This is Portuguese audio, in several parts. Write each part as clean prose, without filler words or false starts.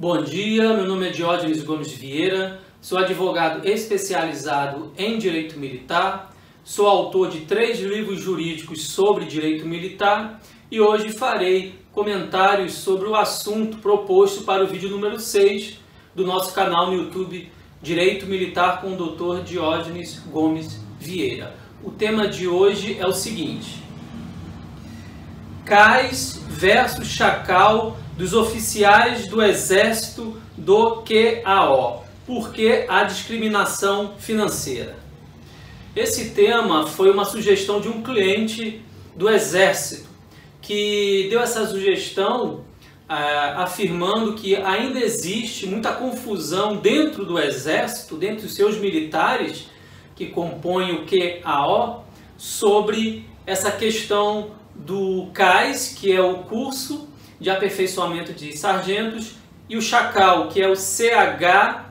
Bom dia, meu nome é Diógenes Gomes Vieira, sou advogado especializado em Direito Militar, sou autor de 3 livros jurídicos sobre Direito Militar e hoje farei comentários sobre o assunto proposto para o vídeo número 6 do nosso canal no YouTube Direito Militar com o Dr. Diógenes Gomes Vieira. O tema de hoje é o seguinte: Cais versus Chacal dos oficiais do Exército do QAO. Por que a discriminação financeira? Esse tema foi uma sugestão de um cliente do Exército que deu essa sugestão afirmando que ainda existe muita confusão dentro do Exército, dentro dos seus militares que compõem o QAO, sobre essa questão do CAIS, que é o curso de aperfeiçoamento de sargentos, e o Chacal, que é o CHQAO,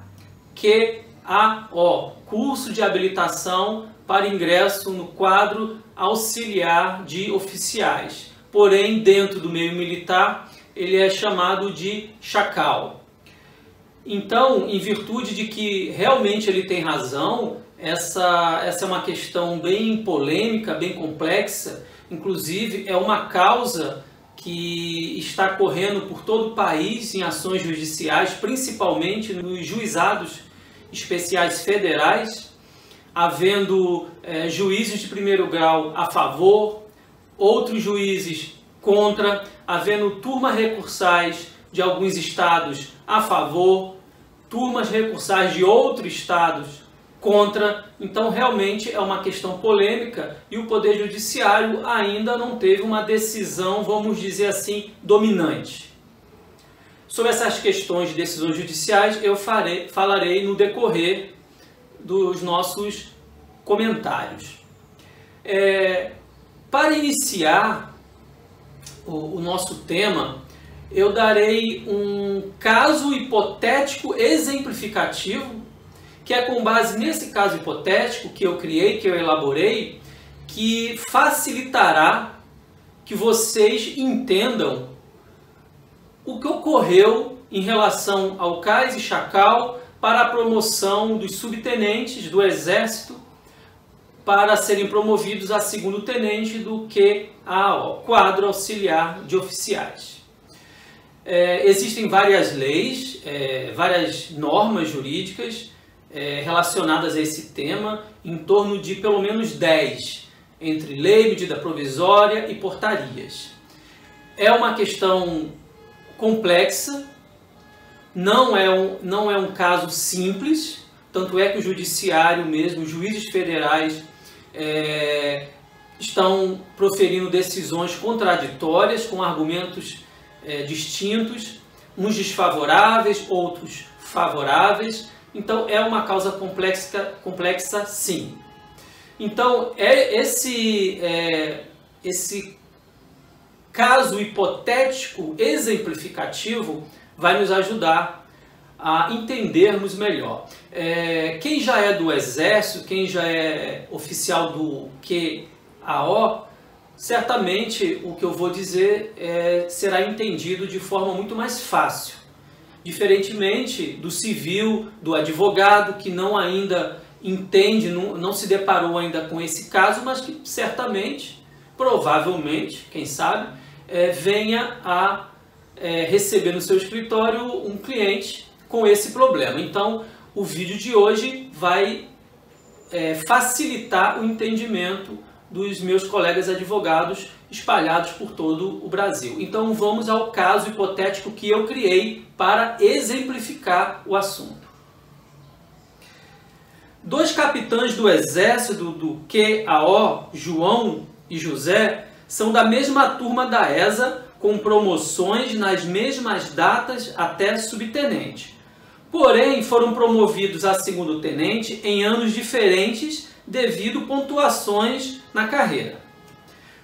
curso de habilitação para ingresso no quadro auxiliar de oficiais. Porém, dentro do meio militar, ele é chamado de Chacal. Então, em virtude de que realmente ele tem razão, essa é uma questão bem polêmica, bem complexa. Inclusive, é uma causa que está correndo por todo o país em ações judiciais, principalmente nos juizados especiais federais, havendo juízes de primeiro grau a favor, outros juízes contra, havendo turmas recursais de alguns estados a favor, turmas recursais de outros estados contra. Então realmente é uma questão polêmica e o Poder Judiciário ainda não teve uma decisão, vamos dizer assim, dominante. Sobre essas questões de decisões judiciais eu falarei no decorrer dos nossos comentários. Para iniciar o nosso tema, eu darei um caso hipotético exemplificativo, que é com base nesse caso hipotético que eu criei, que eu elaborei, que facilitará que vocês entendam o que ocorreu em relação ao Cais e Chacal para a promoção dos subtenentes do Exército para serem promovidos a segundo tenente do QAO, quadro auxiliar de oficiais. Existem várias leis, várias normas jurídicas relacionadas a esse tema, em torno de pelo menos 10, entre lei, medida provisória e portarias. É uma questão complexa, não é um caso simples, tanto é que o judiciário mesmo, os juízes federais estão proferindo decisões contraditórias, com argumentos distintos, uns desfavoráveis, outros favoráveis. Então é uma causa complexa sim. Então esse caso hipotético exemplificativo vai nos ajudar a entendermos melhor. Quem já é do Exército, quem já é oficial do QAO, certamente o que eu vou dizer será entendido de forma muito mais fácil. Diferentemente do civil, do advogado, que não ainda entende, não se deparou ainda com esse caso, mas que certamente, provavelmente, quem sabe, venha a receber no seu escritório um cliente com esse problema. Então, o vídeo de hoje vai facilitar o entendimento dos meus colegas advogados espalhados por todo o Brasil. Então vamos ao caso hipotético que eu criei para exemplificar o assunto. 2 capitães do Exército do QAO, João e José, são da mesma turma da ESA, com promoções nas mesmas datas até subtenente. Porém, foram promovidos a segundo tenente em anos diferentes devido pontuações na carreira.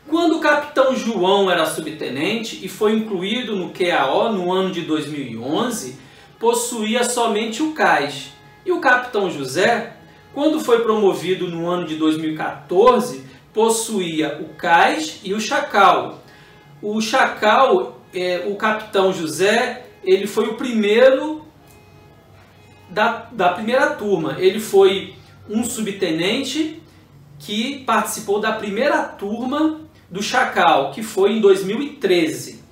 Quando o capitão João era subtenente e foi incluído no QAO no ano de 2011, possuía somente o CAIS. E o capitão José, quando foi promovido no ano de 2014, possuía o CAIS e o Chacal. O Chacal, o capitão José, ele foi o primeiro da primeira turma. Ele foi um subtenente que participou da primeira turma do Chacal, que foi em 2013,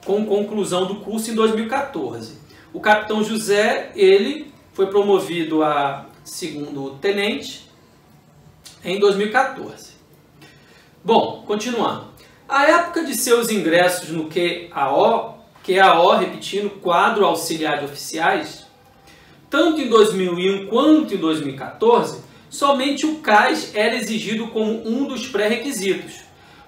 com conclusão do curso em 2014. O capitão José, ele foi promovido a segundo tenente em 2014. Bom, continuando. A época de seus ingressos no QAO, repetindo, quadro auxiliar de oficiais, tanto em 2001 quanto em 2014, somente o CAS era exigido como um dos pré-requisitos,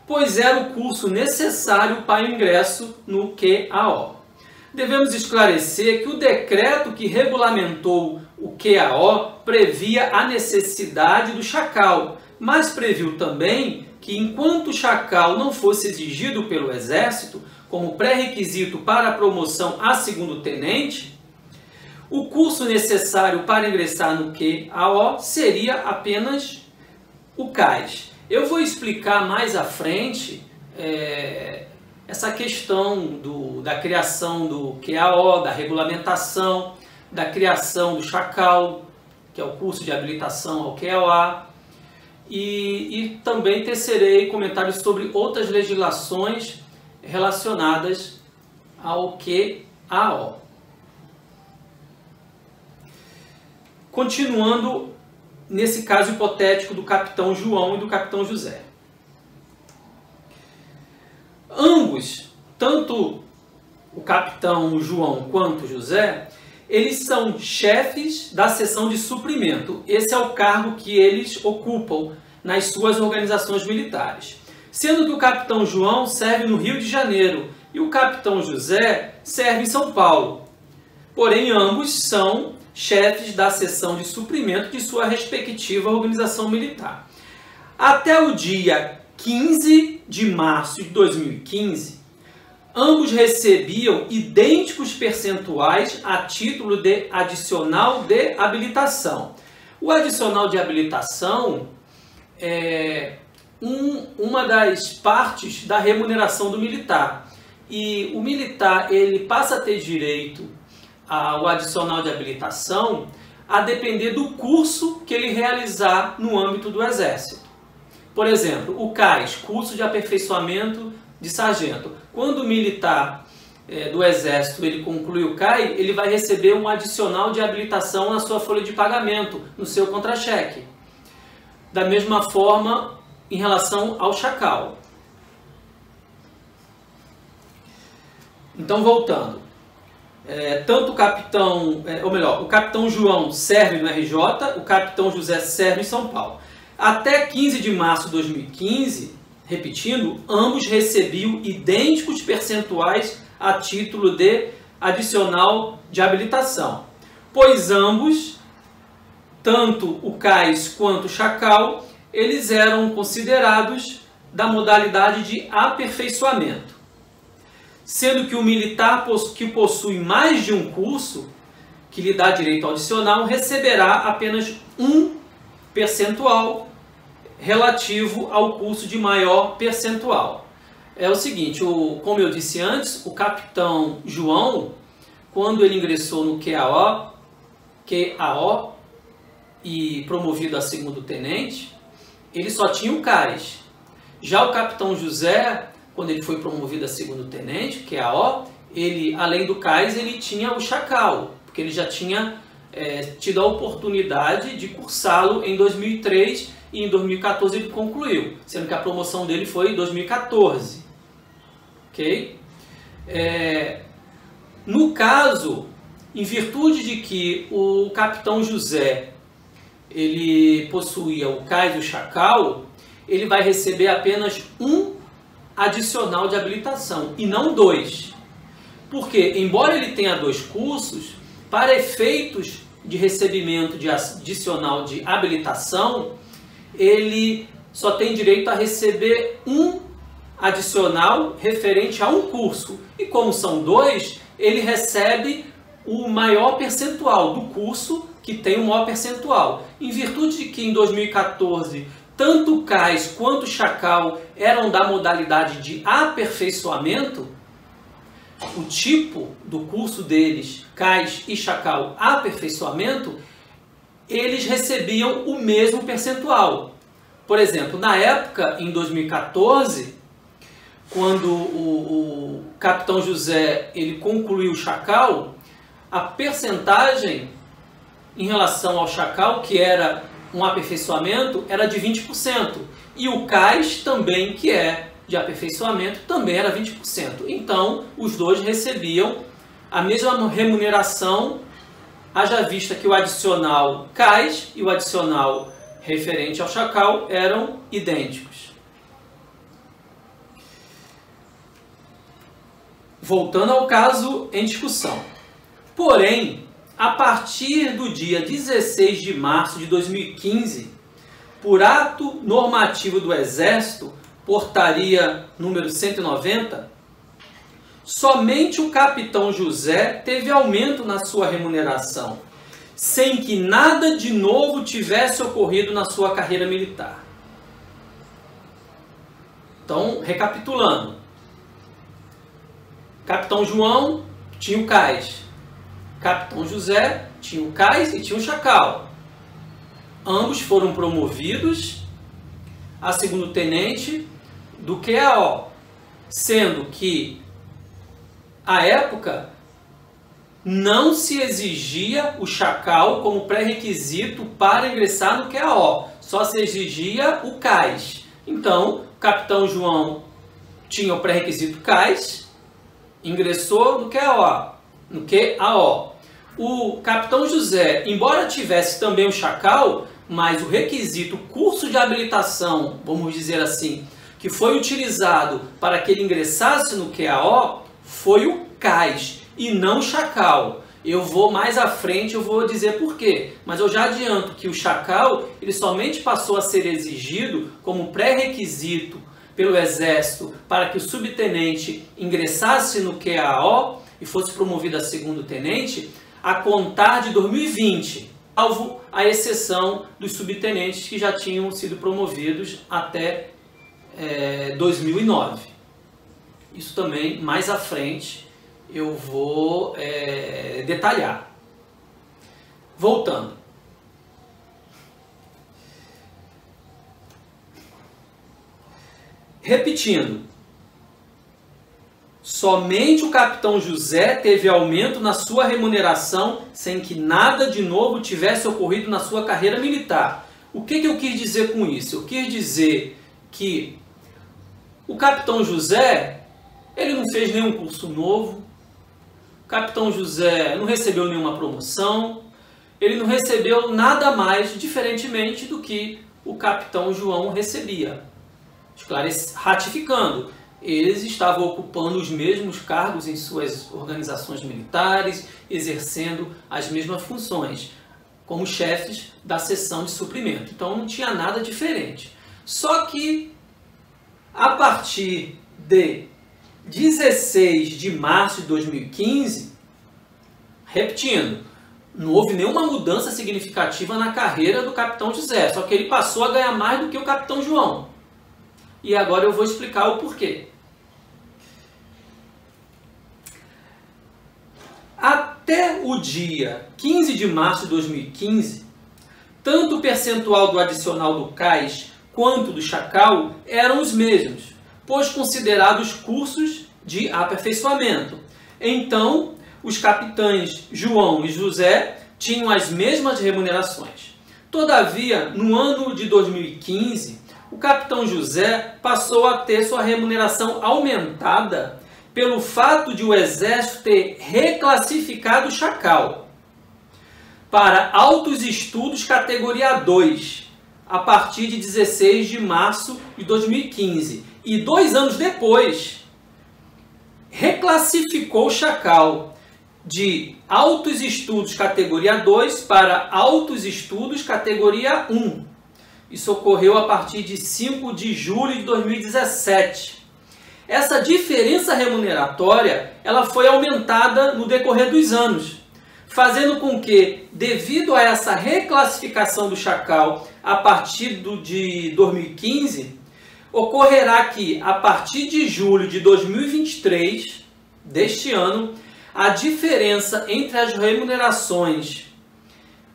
pois era o curso necessário para o ingresso no QAO. Devemos esclarecer que o decreto que regulamentou o QAO previa a necessidade do Chacal, mas previu também que, enquanto o Chacal não fosse exigido pelo Exército como pré-requisito para a promoção a segundo-tenente, o curso necessário para ingressar no QAO seria apenas o CAS. Eu vou explicar mais à frente essa questão da criação do QAO, da regulamentação, da criação do Chacal, que é o curso de habilitação ao QAO, e também tecerei comentários sobre outras legislações relacionadas ao QAO. Continuando nesse caso hipotético do capitão João e do capitão José. Ambos, tanto o capitão João quanto o José, eles são chefes da seção de suprimento. Esse é o cargo que eles ocupam nas suas organizações militares. Sendo que o capitão João serve no Rio de Janeiro e o capitão José serve em São Paulo. Porém, ambos são chefes da seção de suprimento de sua respectiva organização militar. Até o dia 15 de março de 2015, ambos recebiam idênticos percentuais a título de adicional de habilitação. O adicional de habilitação é uma das partes da remuneração do militar. E o militar ele passa a ter direito ao adicional de habilitação a depender do curso que ele realizar no âmbito do Exército. Por exemplo, o CAS, curso de aperfeiçoamento de sargento. Quando o militar do Exército ele conclui o CAI, ele vai receber um adicional de habilitação na sua folha de pagamento, no seu contra-cheque. Da mesma forma, em relação ao Chacal. Então, voltando. Tanto o capitão, o capitão João serve no RJ, o capitão José serve em São Paulo. Até 15 de março de 2015, repetindo, ambos recebiam idênticos percentuais a título de adicional de habilitação, pois ambos, tanto o CAS quanto o Chacal, eles eram considerados da modalidade de aperfeiçoamento. Sendo que o militar que possui mais de um curso, que lhe dá direito ao adicional, receberá apenas um percentual relativo ao curso de maior percentual. É o seguinte, como eu disse antes, o capitão João, quando ele ingressou no QAO e promovido a segundo tenente, ele só tinha o CAS. Já o capitão José, quando ele foi promovido a segundo tenente, QAO, ele, além do CAS, ele tinha o Chacal, porque ele já tinha tido a oportunidade de cursá-lo em 2003 e em 2014 ele concluiu, sendo que a promoção dele foi em 2014. Ok? No caso, em virtude de que o capitão José ele possuía o CAS e o Chacal, ele vai receber apenas um adicional de habilitação e não dois. Porque, embora ele tenha dois cursos, para efeitos de recebimento de adicional de habilitação, ele só tem direito a receber um adicional referente a um curso. E como são dois, ele recebe o maior percentual do curso que tem o maior percentual. Em virtude de que em 2014 tanto o CAS quanto o Chacal eram da modalidade de aperfeiçoamento, o tipo do curso deles, cais e chacal aperfeiçoamento, eles recebiam o mesmo percentual. Por exemplo, na época, em 2014, quando o capitão José ele concluiu o chacal, a percentagem em relação ao chacal, que era um aperfeiçoamento, era de 20%. E o cais também, que é de aperfeiçoamento, também era 20%. Então, os dois recebiam a mesma remuneração, haja vista que o adicional cais e o adicional referente ao chacal eram idênticos. Voltando ao caso em discussão. Porém, a partir do dia 16 de março de 2015, por ato normativo do Exército, portaria número 190, somente o capitão José teve aumento na sua remuneração, sem que nada de novo tivesse ocorrido na sua carreira militar. Então, recapitulando. Capitão João tinha o cais. Capitão José tinha o cais e tinha o chacal. Ambos foram promovidos a segundo-tenente do QAO, sendo que, à época, não se exigia o chacal como pré-requisito para ingressar no QAO, só se exigia o cais. Então, o capitão João tinha o pré-requisito cais, ingressou no QAO. O capitão José, embora tivesse também o chacal, mas o requisito curso de habilitação, vamos dizer assim, que foi utilizado para que ele ingressasse no QAO, foi o cais e não o chacal. Eu vou mais à frente, eu vou dizer por quê. Mas eu já adianto que o chacal ele somente passou a ser exigido como pré-requisito pelo Exército para que o subtenente ingressasse no QAO e fosse promovido a segundo-tenente a contar de 2020, salvo a exceção dos subtenentes que já tinham sido promovidos até 2009. Isso também, mais à frente, eu vou detalhar. Voltando. Repetindo. Somente o capitão José teve aumento na sua remuneração sem que nada de novo tivesse ocorrido na sua carreira militar. O que eu quis dizer com isso? Eu quis dizer que o capitão José ele não fez nenhum curso novo, o capitão José não recebeu nenhuma promoção, ele não recebeu nada mais diferentemente do que o capitão João recebia. Ratificando, eles estavam ocupando os mesmos cargos em suas organizações militares, exercendo as mesmas funções, como chefes da seção de suprimento. Então não tinha nada diferente. Só que, a partir de 16 de março de 2015, repetindo, não houve nenhuma mudança significativa na carreira do capitão José, só que ele passou a ganhar mais do que o capitão João. E agora eu vou explicar o porquê. Até o dia 15 de março de 2015, tanto o percentual do adicional do cais quanto do chacal eram os mesmos, pois considerados cursos de aperfeiçoamento. Então, os capitães João e José tinham as mesmas remunerações. Todavia, no ano de 2015, o capitão José passou a ter sua remuneração aumentada pelo fato de o Exército ter reclassificado o chacal para altos estudos categoria 2, a partir de 16 de março de 2015. E 2 anos depois, reclassificou o chacal de altos estudos categoria 2 para altos estudos categoria 1. Isso ocorreu a partir de 5 de julho de 2017. Essa diferença remuneratória ela foi aumentada no decorrer dos anos, fazendo com que, devido a essa reclassificação do chacal a partir de 2015, ocorrerá que, a partir de julho de 2023, deste ano, a diferença entre as remunerações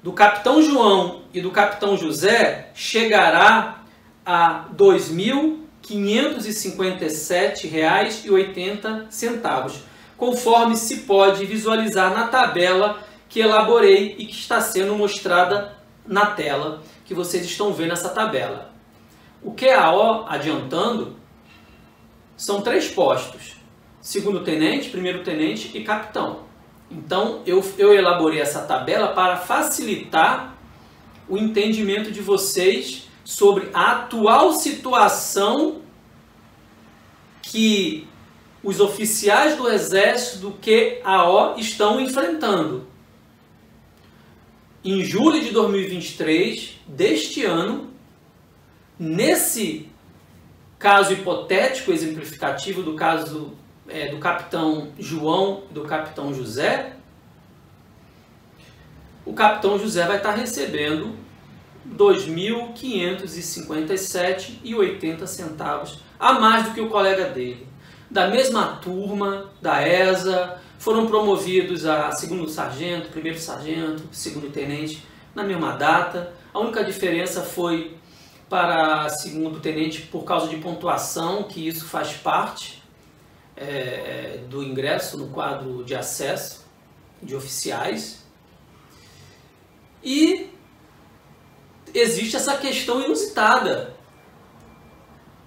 do capitão João e do capitão José chegará a R$ 2.557,80, conforme se pode visualizar na tabela que elaborei e que está sendo mostrada na tela, que vocês estão vendo essa tabela. O QAO, adiantando, são 3 postos: segundo-tenente, primeiro-tenente e capitão. Então, eu elaborei essa tabela para facilitar o entendimento de vocês sobre a atual situação que os oficiais do Exército do QAO estão enfrentando. Em julho de 2023, deste ano, nesse caso hipotético exemplificativo do caso do capitão João e do capitão José, o capitão José vai estar recebendo R$ 2.557,80 a mais do que o colega dele. Da mesma turma, da ESA, foram promovidos a segundo sargento, primeiro sargento, segundo tenente, na mesma data. A única diferença foi para segundo tenente por causa de pontuação, que isso faz parte do ingresso no quadro de acesso de oficiais. E existe essa questão inusitada,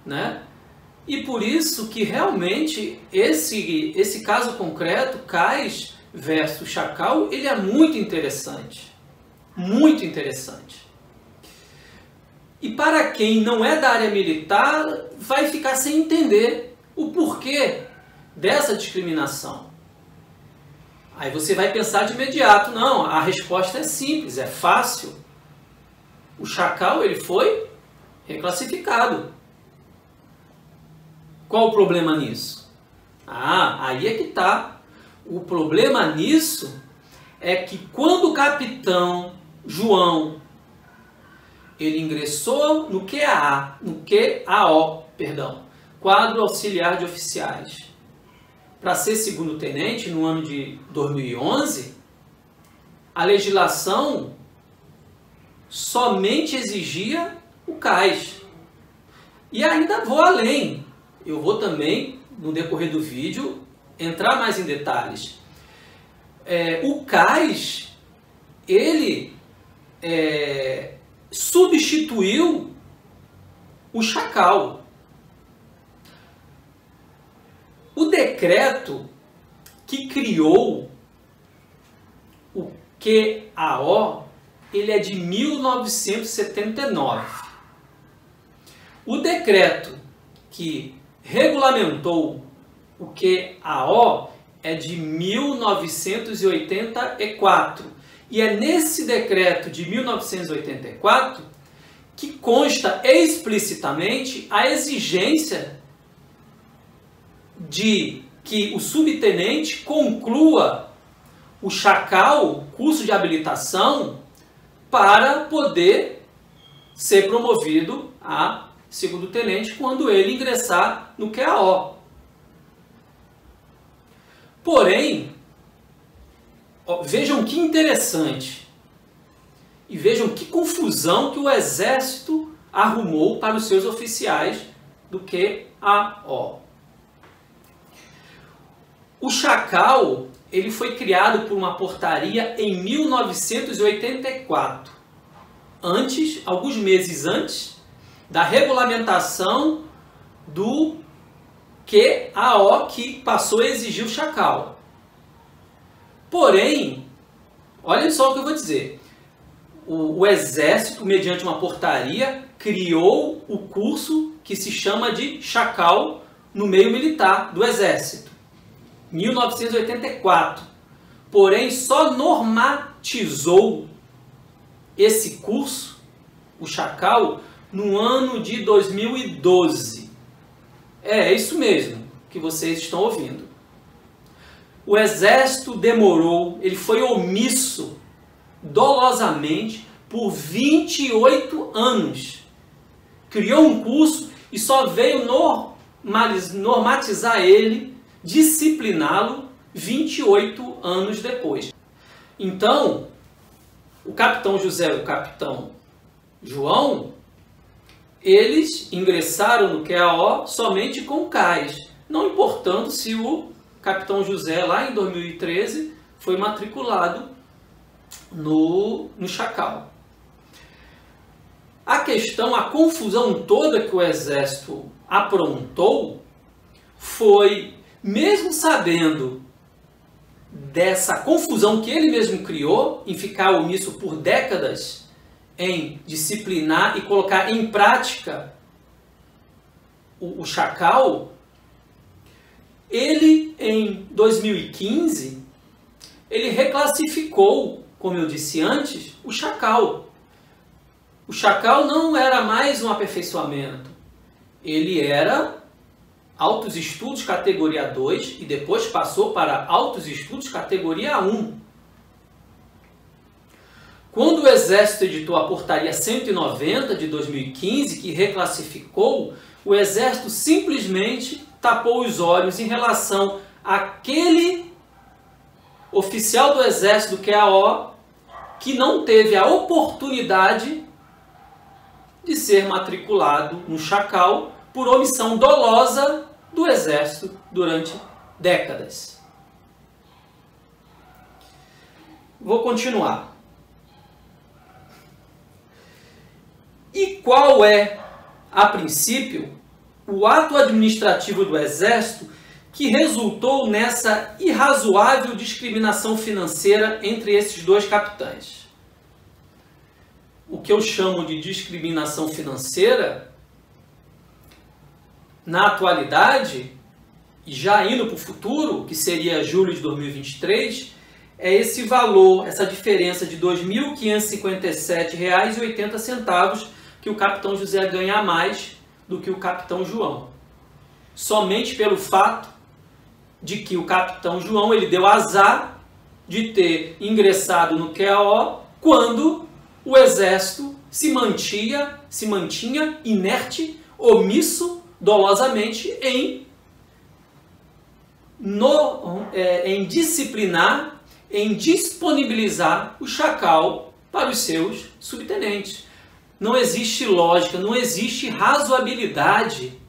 né? E por isso que realmente esse caso concreto, Cais versus Chacal, ele é muito interessante. Muito interessante. E para quem não é da área militar, vai ficar sem entender o porquê dessa discriminação. Aí você vai pensar de imediato, não, a resposta é simples, é fácil. O Chacal, ele foi reclassificado. Qual o problema nisso? Aí é que está. O problema nisso é que quando o capitão João ele ingressou no QAO, quadro auxiliar de oficiais, para ser segundo tenente no ano de 2011, a legislação somente exigia o CAIS. E ainda vou além. Eu vou também, no decorrer do vídeo, entrar mais em detalhes. O CAIS, ele substituiu o Chacal. O decreto que criou o QAO, ele é de 1979. O decreto que regulamentou o QAO é de 1984. E é nesse decreto de 1984 que consta explicitamente a exigência de que o subtenente conclua o Chacal, curso de habilitação, para poder ser promovido a segundo tenente quando ele ingressar no QAO. Porém, vejam que interessante e vejam que confusão que o Exército arrumou para os seus oficiais do QAO. O Chacal, ele foi criado por uma portaria em 1984, alguns meses antes da regulamentação do QAO, que passou a exigir o Chacal. Porém, olhem só o que eu vou dizer. O Exército, mediante uma portaria, criou o curso que se chama de Chacal no meio militar do Exército. 1984. Porém, só normatizou esse curso, o Chacal, no ano de 2012. É isso mesmo que vocês estão ouvindo. O Exército demorou, ele foi omisso dolosamente por 28 anos. Criou um curso e só veio normatizar ele discipliná-lo 28 anos depois. Então, o capitão José e o capitão João, eles ingressaram no QAO somente com CAIS, não importando se o capitão José, lá em 2013, foi matriculado no Chacal. A questão, a confusão toda que o Exército aprontou foi, mesmo sabendo dessa confusão que ele mesmo criou, em ficar omisso por décadas, em disciplinar e colocar em prática o Chacal, ele, em 2015, ele reclassificou, como eu disse antes, o Chacal. O Chacal não era mais um aperfeiçoamento, ele era altos estudos categoria 2 e depois passou para altos estudos categoria 1. Quando o Exército editou a Portaria 190 de 2015, que reclassificou, o Exército simplesmente tapou os olhos em relação àquele oficial do Exército do QAO que não teve a oportunidade de ser matriculado no Chacal por omissão dolosa do Exército durante décadas. Vou continuar. E qual é, a princípio, o ato administrativo do Exército que resultou nessa irrazoável discriminação financeira entre esses dois capitães? O que eu chamo de discriminação financeira, na atualidade, e já indo para o futuro, que seria julho de 2023, é esse valor, essa diferença de R$ 2.557,80 que o capitão José ganha a mais do que o capitão João. Somente pelo fato de que o capitão João ele deu azar de ter ingressado no QAO quando o Exército se mantinha inerte, omisso, dolosamente em disciplinar, em disponibilizar o Chacal para os seus subtenentes. Não existe lógica, não existe razoabilidade,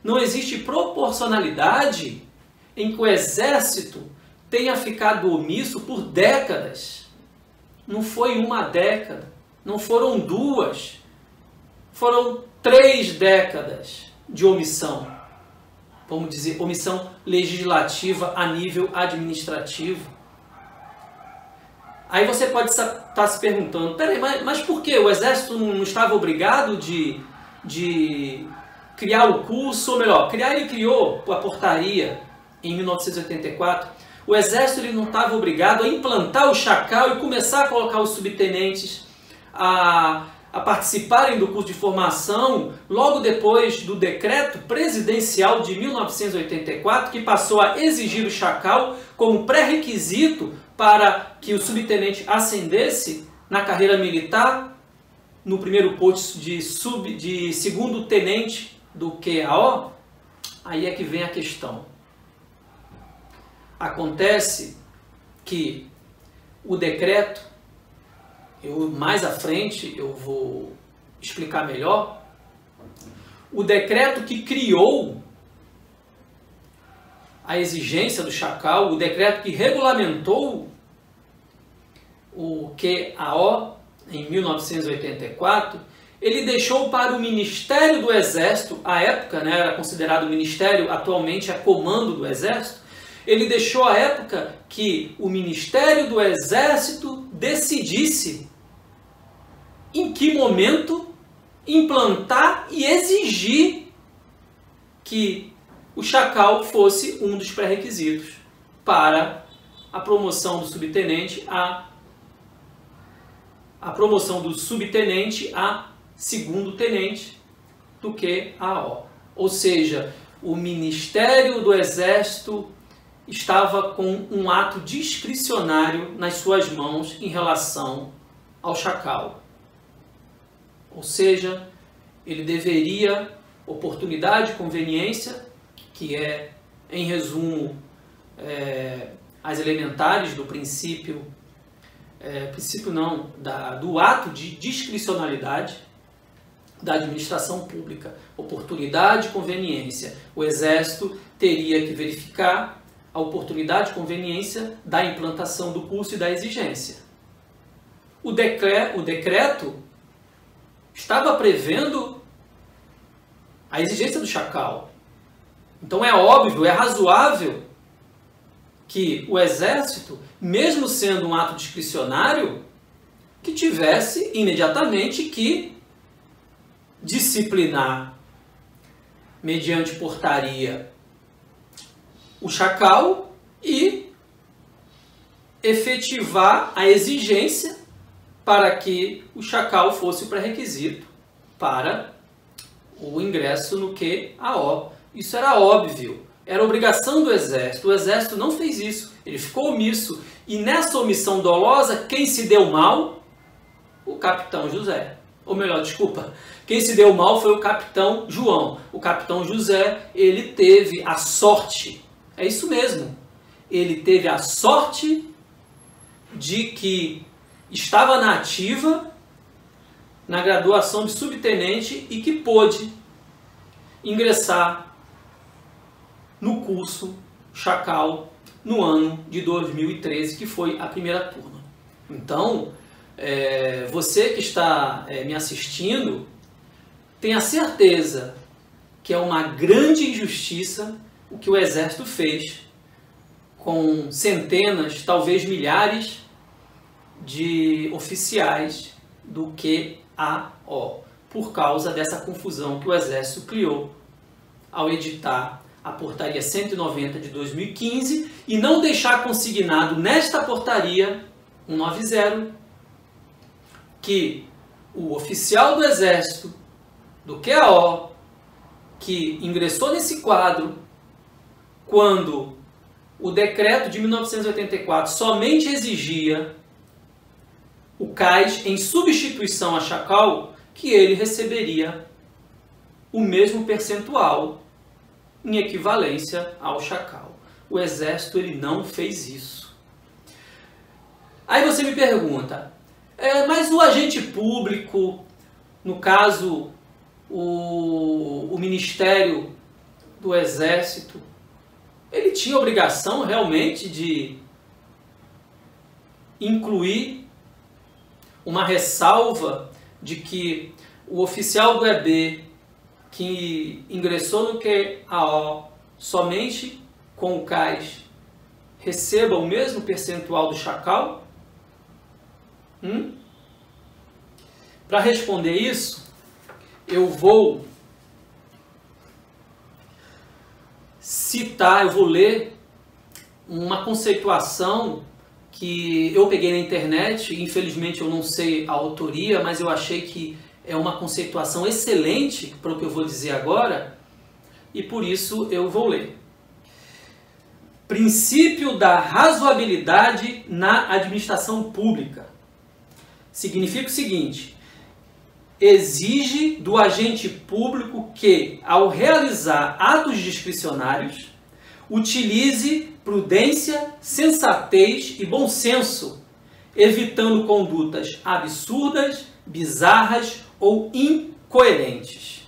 não existe proporcionalidade em que o Exército tenha ficado omisso por décadas. Não foi uma década, não foram duas, foram 3 décadas de omissão. Vamos dizer, omissão legislativa a nível administrativo. Aí você pode estar se perguntando, peraí, mas por que? O Exército não estava obrigado de criar o curso, ou melhor, ele criou a portaria em 1984. O Exército ele não estava obrigado a implantar o Chacal e começar a colocar os subtenentes a participarem do curso de formação logo depois do decreto presidencial de 1984, que passou a exigir o Chacal como pré-requisito para que o subtenente ascendesse na carreira militar, no primeiro posto de segundo tenente do QAO. Aí é que vem a questão. Acontece que o decreto, mais à frente eu vou explicar melhor, o decreto que criou a exigência do Chacal, o decreto que regulamentou o QAO em 1984, ele deixou para o Ministério do Exército, à época, né, era considerado ministério, atualmente é comando do Exército, ele deixou à época que o Ministério do Exército decidisse em que momento implantar e exigir que o Chacal fosse um dos pré-requisitos para a promoção do subtenente a segundo tenente do QAO. Ou seja, o Ministério do Exército estava com um ato discricionário nas suas mãos em relação ao Chacal. Ou seja, ele deveria, oportunidade, conveniência, que é em resumo, as elementares do princípio, do ato de discricionalidade da administração pública, oportunidade e conveniência. O Exército teria que verificar a oportunidade e conveniência da implantação do curso e da exigência. O decreto estava prevendo a exigência do chacal. Então é óbvio, é razoável que o Exército, mesmo sendo um ato discricionário, que tivesse imediatamente que disciplinar, mediante portaria, o chacal e efetivar a exigência para que o chacal fosse o pré-requisito para o ingresso no QAO. Isso era óbvio, era obrigação do Exército. O Exército não fez isso, ele ficou omisso. E nessa omissão dolosa, quem se deu mal? O capitão José. Ou melhor, desculpa, quem se deu mal foi o capitão João. O capitão José, ele teve a sorte, é isso mesmo, ele teve a sorte de que estava na ativa, na graduação de subtenente e que pôde ingressar no curso Chacal no ano de 2013, que foi a primeira turma. Então, você que está me assistindo, tenha certeza que é uma grande injustiça o que o Exército fez com centenas, talvez milhares de oficiais do QAO, por causa dessa confusão que o Exército criou ao editar a portaria 190 de 2015 e não deixar consignado nesta portaria 190 que o oficial do Exército, do QAO, que ingressou nesse quadro quando o decreto de 1984 somente exigia o CAIS em substituição a chacal, que ele receberia o mesmo percentual em equivalência ao chacal. O Exército ele não fez isso. Aí você me pergunta, mas o agente público, no caso o Ministério do Exército, ele tinha obrigação realmente de incluir uma ressalva de que o oficial do EB que ingressou no QAO somente com o CAIS receba o mesmo percentual do chacal? Para responder isso, eu vou ler uma conceituação que eu peguei na internet. Infelizmente eu não sei a autoria, mas eu achei que é uma conceituação excelente para o que eu vou dizer agora, e por isso eu vou ler. Princípio da razoabilidade na administração pública. Significa o seguinte: exige do agente público que, ao realizar atos discricionários, utilize prudência, sensatez e bom senso, evitando condutas absurdas, bizarras ou incoerentes.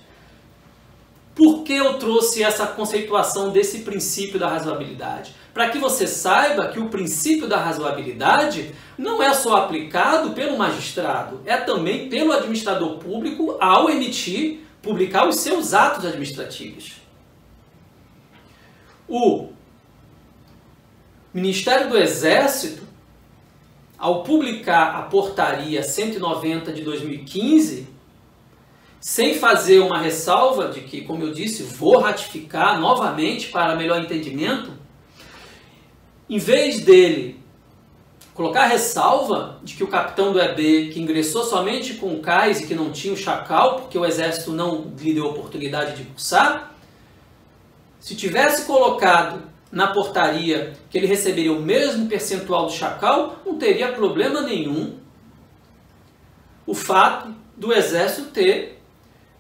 Por que eu trouxe essa conceituação desse princípio da razoabilidade? Para que você saiba que o princípio da razoabilidade não é só aplicado pelo magistrado, é também pelo administrador público ao publicar os seus atos administrativos. O Ministério do Exército, ao publicar a portaria 190 de 2015, sem fazer uma ressalva de que, como eu disse, vou ratificar novamente para melhor entendimento, em vez dele colocar a ressalva de que o capitão do EB, que ingressou somente com o CAIS e que não tinha o chacal, porque o Exército não lhe deu a oportunidade de cursar, se tivesse colocado na portaria que ele receberia o mesmo percentual do chacal, não teria problema nenhum o fato do Exército ter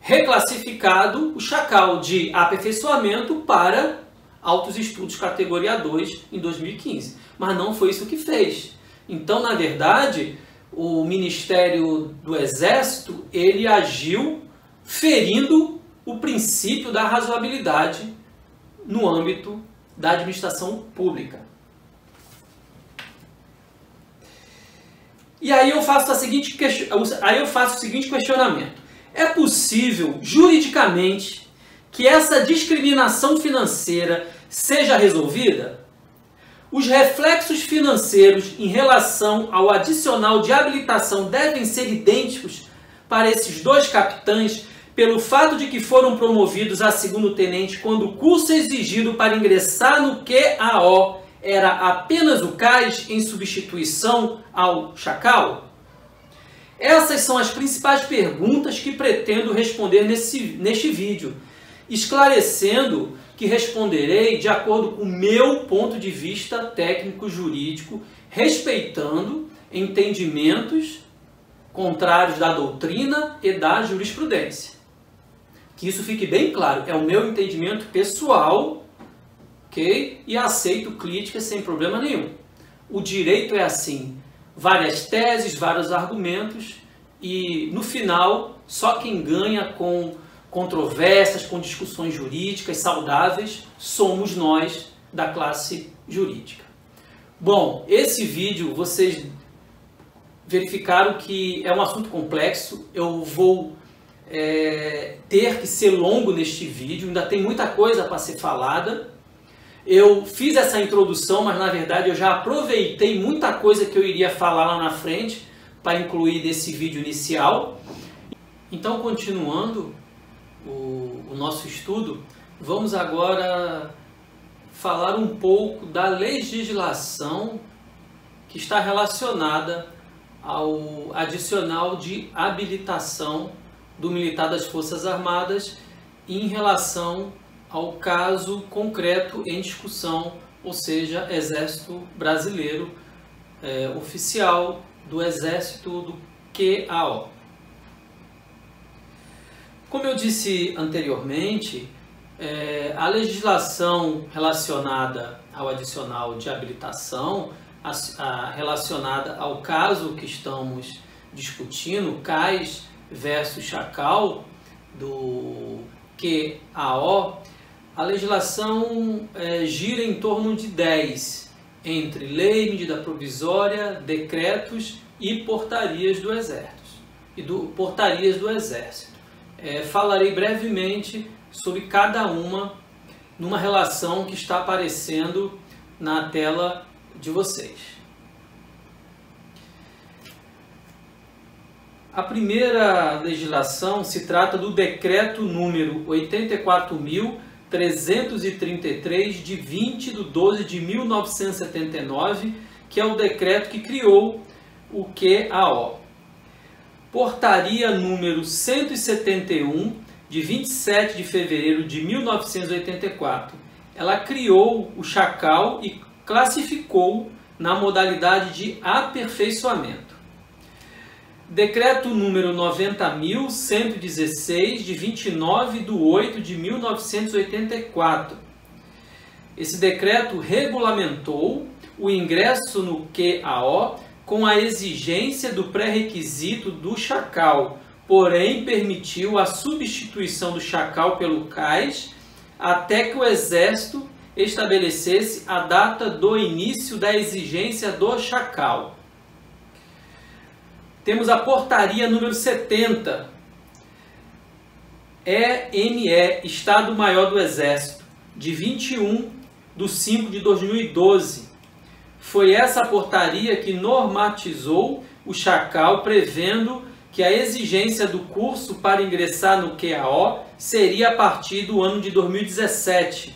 reclassificado o chacal de aperfeiçoamento para Altos Estudos categoria 2 em 2015. Mas não foi isso que fez. Então, na verdade, o Ministério do Exército, ele agiu ferindo o princípio da razoabilidade no âmbito da administração pública. E aí eu faço o seguinte questionamento. É possível, juridicamente, que essa discriminação financeira seja resolvida? Os reflexos financeiros em relação ao adicional de habilitação devem ser idênticos para esses dois capitães pelo fato de que foram promovidos a segundo-tenente quando o curso exigido para ingressar no QAO era apenas o CAIS em substituição ao Chacal? Essas são as principais perguntas que pretendo responder neste vídeo, esclarecendo que responderei de acordo com o meu ponto de vista técnico-jurídico, respeitando entendimentos contrários da doutrina e da jurisprudência. Que isso fique bem claro, é o meu entendimento pessoal, ok? E aceito críticas sem problema nenhum. O direito é assim, várias teses, vários argumentos e no final só quem ganha com controvérsias, com discussões jurídicas saudáveis somos nós da classe jurídica. Bom, esse vídeo vocês verificaram que é um assunto complexo, eu vou ter que ser longo neste vídeo, ainda tem muita coisa para ser falada. Eu fiz essa introdução, mas na verdade eu já aproveitei muita coisa que eu iria falar lá na frente para incluir nesse vídeo inicial. Então, continuando o nosso estudo, vamos agora falar um pouco da legislação que está relacionada ao adicional de habilitação do militar das Forças Armadas em relação ao caso concreto em discussão, ou seja, Exército Brasileiro, oficial do Exército do QAO. Como eu disse anteriormente, a legislação relacionada ao adicional de habilitação, relacionada ao caso que estamos discutindo, CAIS versus Chacal, do QAO, a legislação gira em torno de 10, entre lei, medida provisória, decretos e portarias do Exército. Falarei brevemente sobre cada uma numa relação que está aparecendo na tela de vocês. A primeira legislação se trata do decreto número 84.333 de 20/12/1979, que é o decreto que criou o QAO. Portaria número 171 de 27 de fevereiro de 1984. Ela criou o Chacal e classificou na modalidade de aperfeiçoamento. Decreto número 90.116 de 29/8/1984. Esse decreto regulamentou o ingresso no QAO com a exigência do pré-requisito do Chacal, porém permitiu a substituição do Chacal pelo CAIS até que o Exército estabelecesse a data do início da exigência do Chacal. Temos a portaria número 70, EME, Estado-Maior do Exército, de 21/5/2012. Foi essa portaria que normatizou o Chacal, prevendo que a exigência do curso para ingressar no QAO seria a partir do ano de 2017,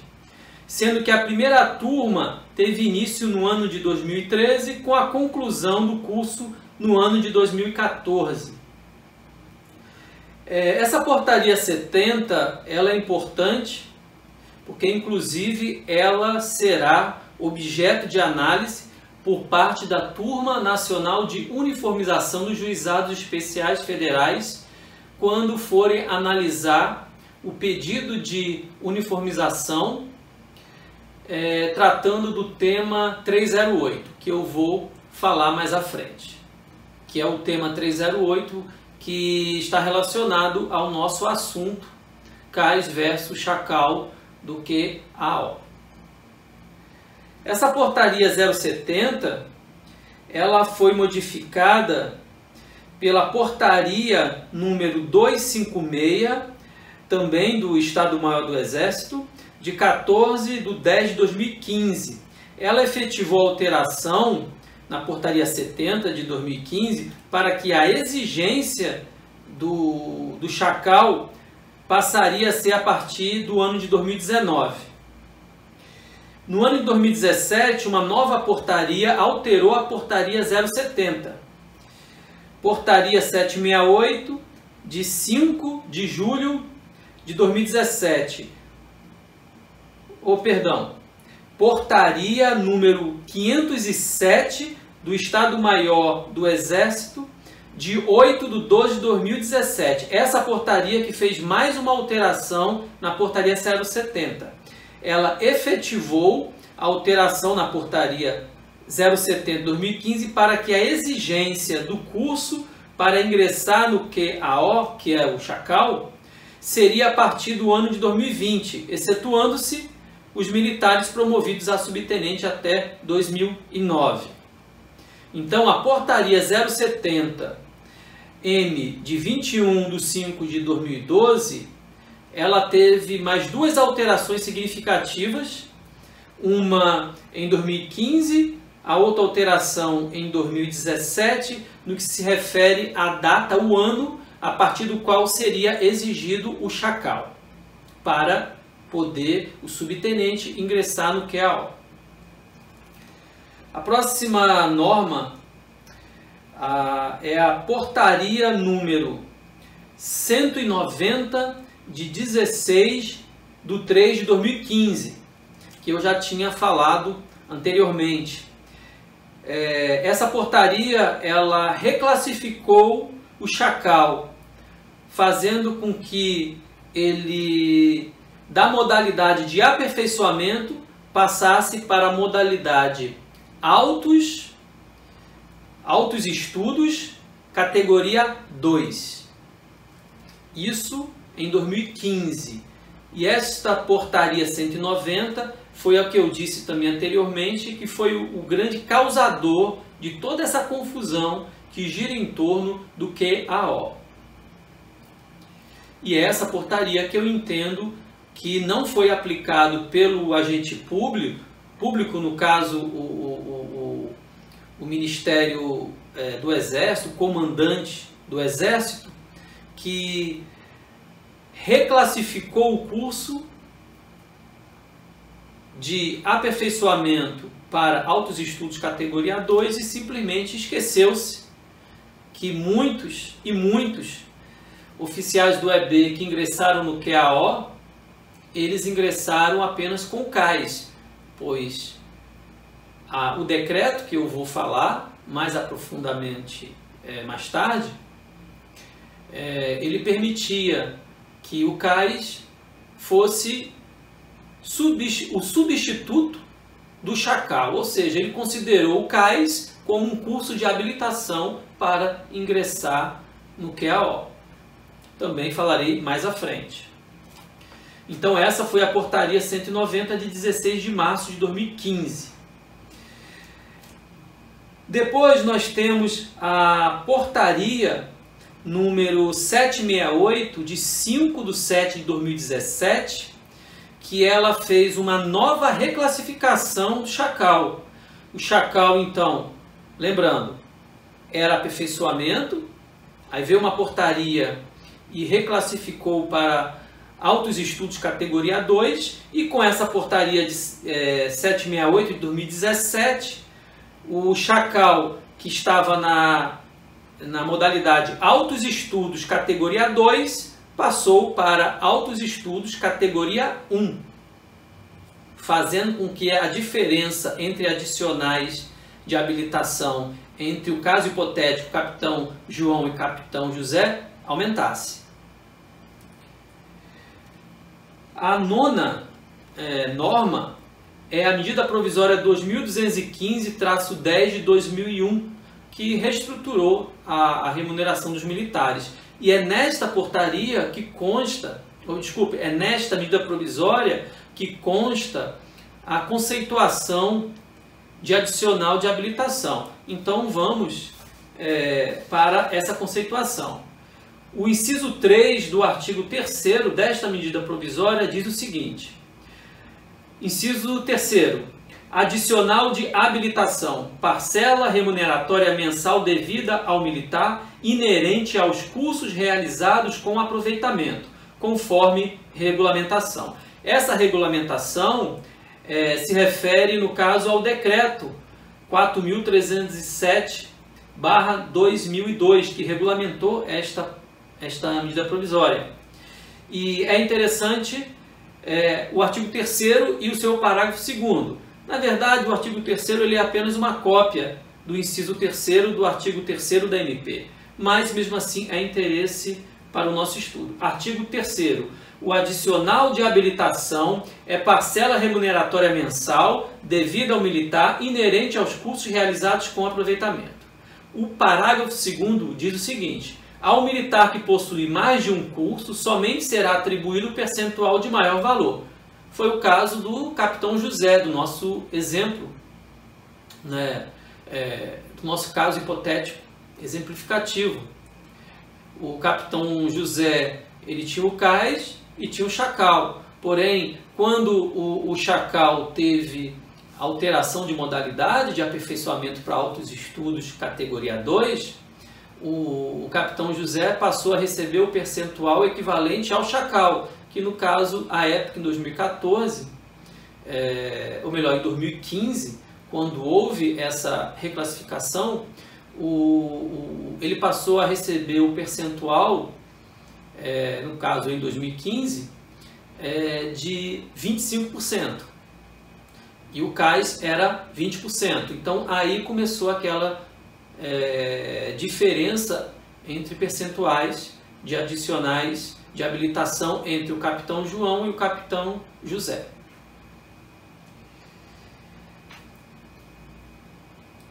sendo que a primeira turma teve início no ano de 2013, com a conclusão do curso no ano de 2014. Essa portaria 70 ela é importante porque, inclusive, ela será objeto de análise por parte da Turma Nacional de Uniformização dos Juizados Especiais Federais, quando forem analisar o pedido de uniformização tratando do tema 308, que eu vou falar mais à frente, que é o tema 308 que está relacionado ao nosso assunto cais versus chacal do QAO. Essa portaria 070, ela foi modificada pela portaria número 256, também do Estado-Maior do Exército, de 14/10/2015. Ela efetivou alteração na portaria 70 de 2015 para que a exigência do chacal passaria a ser a partir do ano de 2019. No ano de 2017, uma nova portaria alterou a portaria 070. Portaria 768, de 5 de julho de 2017. Portaria número 507 do Estado-Maior do Exército, de 8/12/2017. Essa portaria que fez mais uma alteração na portaria 070. Ela efetivou a alteração na portaria 070/2015 para que a exigência do curso para ingressar no QAO, que é o chacal, seria a partir do ano de 2020, excetuando-se os militares promovidos a subtenente até 2009. Então, a portaria 070-M de 21/5/2012, ela teve mais duas alterações significativas, uma em 2015, a outra alteração em 2017, no que se refere à data, o ano a partir do qual seria exigido o chacal, para poder o subtenente ingressar no QAO. A próxima norma é a portaria número 190 de 16/3/2015, que eu já tinha falado anteriormente. Essa portaria, ela reclassificou o chacal, fazendo com que ele, da modalidade de aperfeiçoamento, passasse para a modalidade altos estudos, categoria 2. Isso em 2015. E esta portaria 190 foi a que eu disse também anteriormente, que foi o grande causador de toda essa confusão que gira em torno do QAO. E é essa portaria que eu entendo que não foi aplicado pelo agente público, no caso o Ministério do Exército, o comandante do Exército, que reclassificou o curso de aperfeiçoamento para altos estudos categoria 2 e simplesmente esqueceu-se que muitos oficiais do EB que ingressaram no QAO, eles ingressaram apenas com CAIS, pois o decreto, que eu vou falar mais aprofundadamente mais tarde, ele permitia que o CAIS fosse o substituto do chacal, ou seja, ele considerou o CAIS como um curso de habilitação para ingressar no QAO. Também falarei mais à frente. Então essa foi a portaria 190 de 16 de março de 2015. Depois nós temos a portaria número 768 de 5/7/2017, que ela fez uma nova reclassificação do chacal. O chacal, então, lembrando, era aperfeiçoamento, aí veio uma portaria e reclassificou para altos estudos categoria 2, e com essa portaria de 768 de 2017, o chacal que estava na modalidade altos estudos categoria 2 passou para altos estudos categoria 1, fazendo com que a diferença entre adicionais de habilitação entre o caso hipotético capitão João e capitão José aumentasse. A nona norma é a medida provisória 2215-10 de 2001, que reestruturou a remuneração dos militares. E é nesta portaria que consta, é nesta medida provisória que consta a conceituação de adicional de habilitação. Então vamos para essa conceituação. O inciso 3 do artigo 3º desta medida provisória diz o seguinte: inciso 3º, adicional de habilitação, parcela remuneratória mensal devida ao militar inerente aos cursos realizados com aproveitamento, conforme regulamentação. Essa regulamentação se refere, no caso, ao decreto 4.307/2002, que regulamentou esta medida provisória. E é interessante o artigo 3º e o seu parágrafo 2º. Na verdade, o artigo 3º ele é apenas uma cópia do inciso 3º do artigo 3º da MP, mas mesmo assim é interesse para o nosso estudo. Artigo 3º. O adicional de habilitação é parcela remuneratória mensal devida ao militar inerente aos cursos realizados com aproveitamento. O parágrafo 2º diz o seguinte: ao militar que possui mais de um curso, somente será atribuído o percentual de maior valor. Foi o caso do capitão José, do nosso exemplo, do nosso caso hipotético, exemplificativo. O capitão José, ele tinha o cais e tinha o chacal. Porém, quando o chacal teve alteração de modalidade de aperfeiçoamento para altos estudos categoria 2, o capitão José passou a receber o percentual equivalente ao chacal, que no caso, à época, em 2014, ou melhor, em 2015, quando houve essa reclassificação, ele passou a receber o percentual, no caso em 2015, de 25%. E o CAIS era 20%. Então aí começou aquela diferença entre percentuais de adicionais de habilitação entre o capitão João e o capitão José.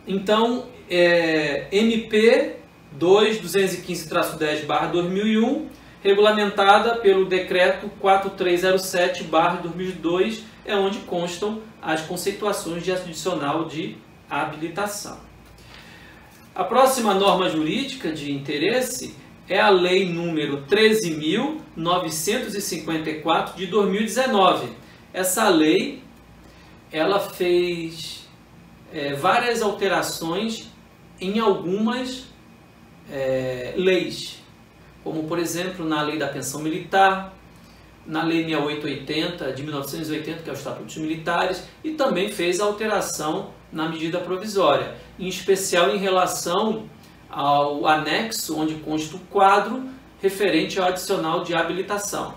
Então, MP 2215-10/2001, regulamentada pelo decreto 4307/2002, é onde constam as conceituações de adicional de habilitação. A próxima norma jurídica de interesse é a Lei número 13.954 de 2019. Essa lei, ela fez várias alterações em algumas leis, como por exemplo na Lei da Pensão Militar, na Lei 6880 de 1980, que é o Estatuto dos Militares, e também fez alteração na medida provisória, em especial em relação ao anexo, onde consta o quadro referente ao adicional de habilitação.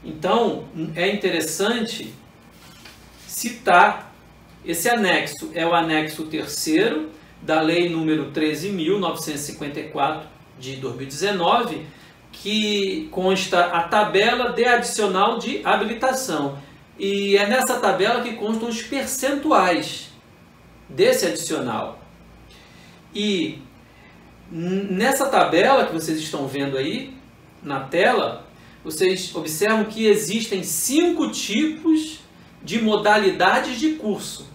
Então, é interessante citar esse anexo. É o anexo 3º da Lei número 13.954 de 2019, que consta a tabela de adicional de habilitação. E é nessa tabela que constam os percentuais desse adicional. E nessa tabela que vocês estão vendo aí na tela, vocês observam que existem 5 tipos de modalidades de curso,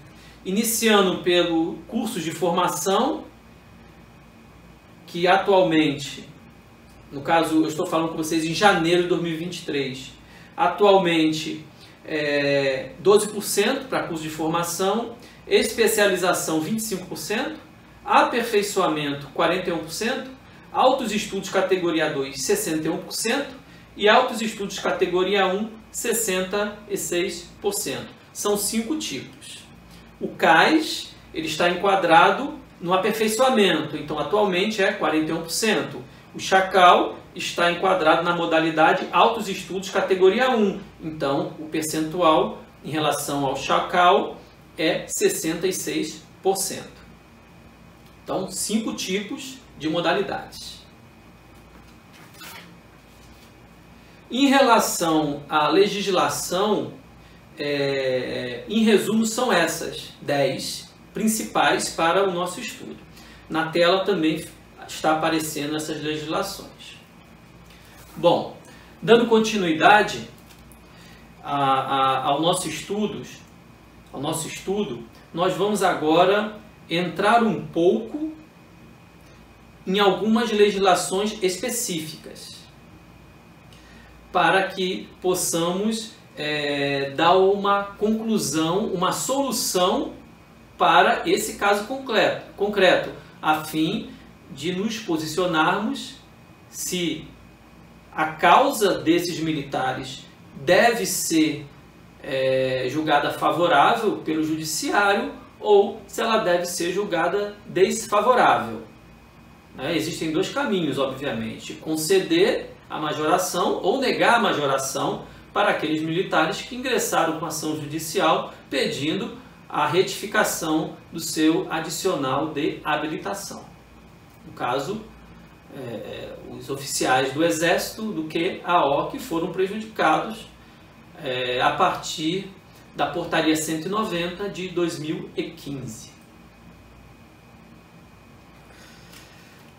iniciando pelo curso de formação, que atualmente, no caso eu estou falando com vocês em janeiro de 2023, atualmente 12% para curso de formação, especialização 25%, aperfeiçoamento 41%, altos estudos categoria 2 61% e altos estudos categoria 1 66%. São 5 tipos. O CAIS, ele está enquadrado no aperfeiçoamento, então atualmente é 41%. O chacal está enquadrado na modalidade altos estudos categoria 1, então o percentual em relação ao chacal é 66%. Então, 5 tipos de modalidades. Em relação à legislação em resumo, são essas 10 principais para o nosso estudo. Na tela também está aparecendo essas legislações. Bom, dando continuidade ao nosso estudo, nós vamos agora entrar um pouco em algumas legislações específicas, para que possamos dar uma conclusão, uma solução para esse caso concreto, a fim de nos posicionarmos se a causa desses militares deve ser julgada favorável pelo judiciário ou se ela deve ser julgada desfavorável. Existem dois caminhos, obviamente: conceder a majoração ou negar a majoração para aqueles militares que ingressaram com ação judicial pedindo a retificação do seu adicional de habilitação. No caso, os oficiais do Exército do QAO que foram prejudicados a partir da Portaria 190 de 2015.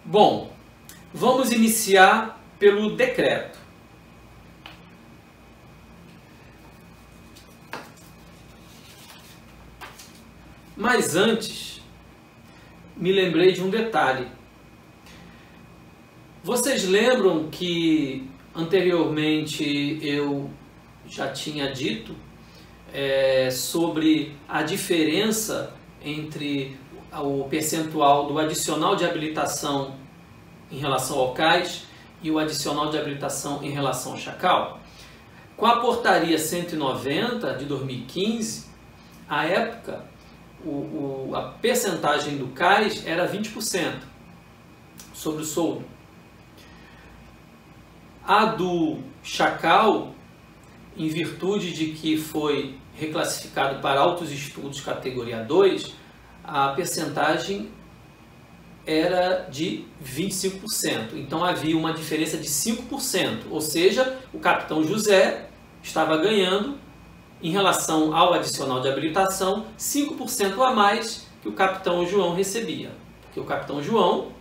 Bom, vamos iniciar pelo decreto. Mas antes, me lembrei de um detalhe. Vocês lembram que anteriormente eu já tinha dito sobre a diferença entre o percentual do adicional de habilitação em relação ao CAIS e o adicional de habilitação em relação ao Chacal? Com a Portaria 190 de 2015, à época, a percentagem do CAIS era 20% sobre o soldo. A do Chacal, em virtude de que foi reclassificado para altos estudos categoria 2, a percentagem era de 25%. Então havia uma diferença de 5%, ou seja, o capitão José estava ganhando, em relação ao adicional de habilitação, 5% a mais que o capitão João recebia. Porque o capitão João,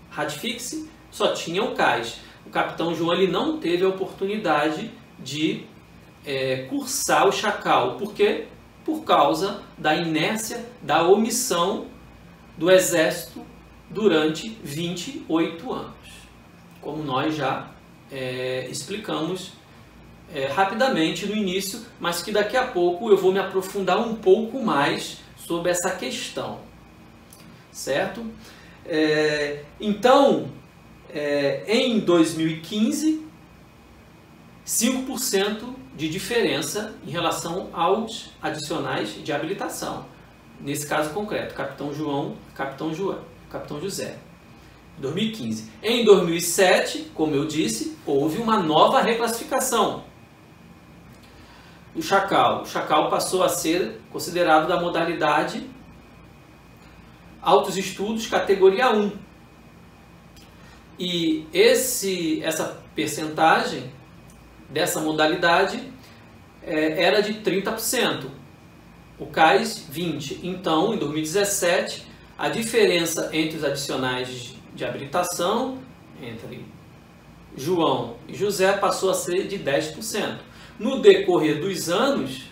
ratifique-se, só tinha o CAIS. O capitão João ele não teve a oportunidade de cursar o Chacal. Por quê? Por causa da inércia, da omissão do Exército durante 28 anos. Como nós já explicamos rapidamente no início, mas que daqui a pouco eu vou me aprofundar um pouco mais sobre essa questão, certo? Então, em 2015, 5% de diferença em relação aos adicionais de habilitação. Nesse caso concreto, capitão João, capitão José. 2015. Em 2007, como eu disse, houve uma nova reclassificação. O Chacal passou a ser considerado da modalidade altos estudos categoria 1. E essa percentagem dessa modalidade era de 30%. O CAIS 20%. Então, em 2017, a diferença entre os adicionais de habilitação entre João e José passou a ser de 10%. No decorrer dos anos,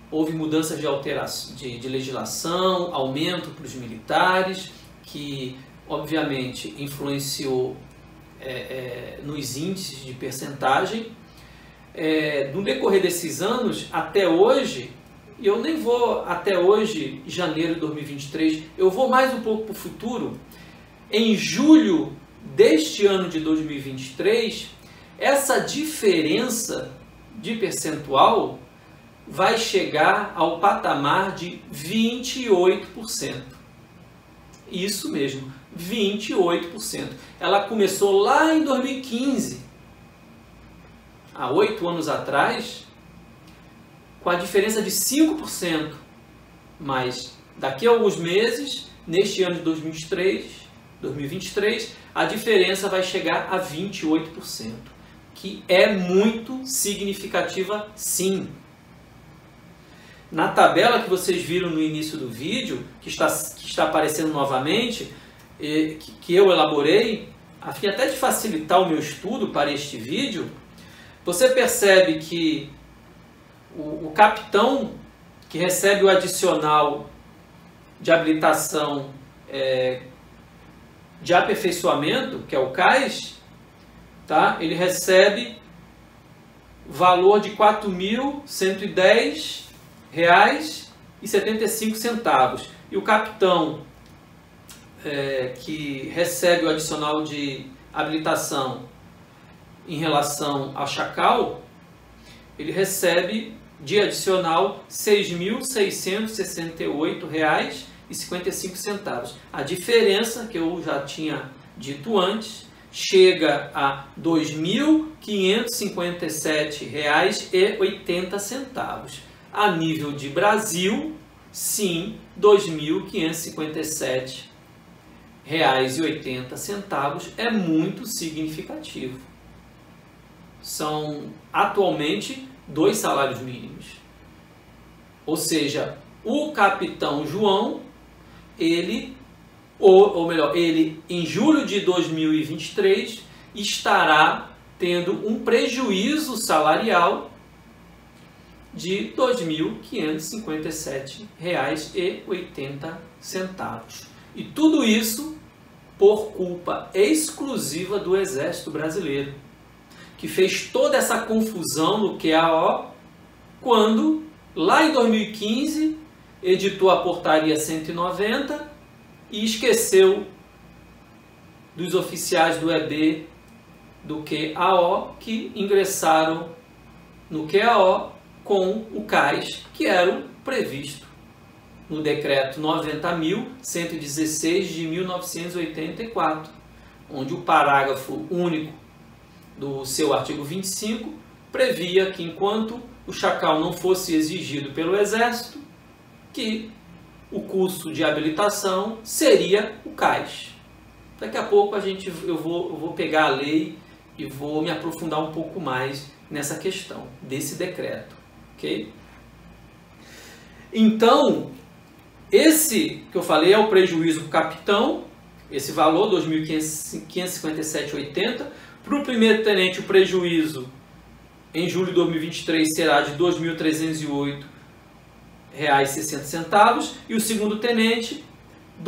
houve mudanças de legislação, aumento para os militares, que obviamente influenciou nos índices de percentagem. No decorrer desses anos, até hoje, e eu nem vou até hoje, janeiro de 2023, eu vou mais um pouco para o futuro. Em julho deste ano de 2023, essa diferença de percentual vai chegar ao patamar de 28%. Isso mesmo, 28%. Ela começou lá em 2015, há 8 anos atrás, com a diferença de 5%. Mas daqui a alguns meses, neste ano de 2023, a diferença vai chegar a 28%, que é muito significativa, sim. na tabela que vocês viram no início do vídeo, que está aparecendo novamente, que eu elaborei, a fim até de facilitar o meu estudo para este vídeo, você percebe que o capitão que recebe o adicional de habilitação de aperfeiçoamento, que é o CAIS, tá? Ele recebe valor de R$ 4.110,75. E o capitão que recebe o adicional de habilitação em relação ao Chacal, ele recebe de adicional R$ 6.668,55. A diferença, que eu já tinha dito antes, chega a R$ 2.557,80. A nível de Brasil, sim, R$ 2.557,80 é muito significativo. São atualmente 2 salários mínimos. Ou seja, o capitão João, ele em julho de 2023 estará tendo um prejuízo salarial de R$ 2.557,80. E tudo isso por culpa exclusiva do Exército Brasileiro, que fez toda essa confusão no QAO quando, lá em 2015, editou a Portaria 190 e esqueceu dos oficiais do EB do QAO que ingressaram no QAO com o CAIS, que era previsto no Decreto 90.116 de 1984, onde o parágrafo único do seu artigo 25 previa que, enquanto o Chacal não fosse exigido pelo Exército, que o curso de habilitação seria o CAIS. Daqui a pouco eu vou pegar a lei e vou me aprofundar um pouco mais nessa questão desse decreto, ok? Então, esse que eu falei é o prejuízo para o capitão, esse valor, 2.557,80. Para o primeiro tenente, o prejuízo em julho de 2023 será de R$ 2.308,60 e o segundo tenente, R$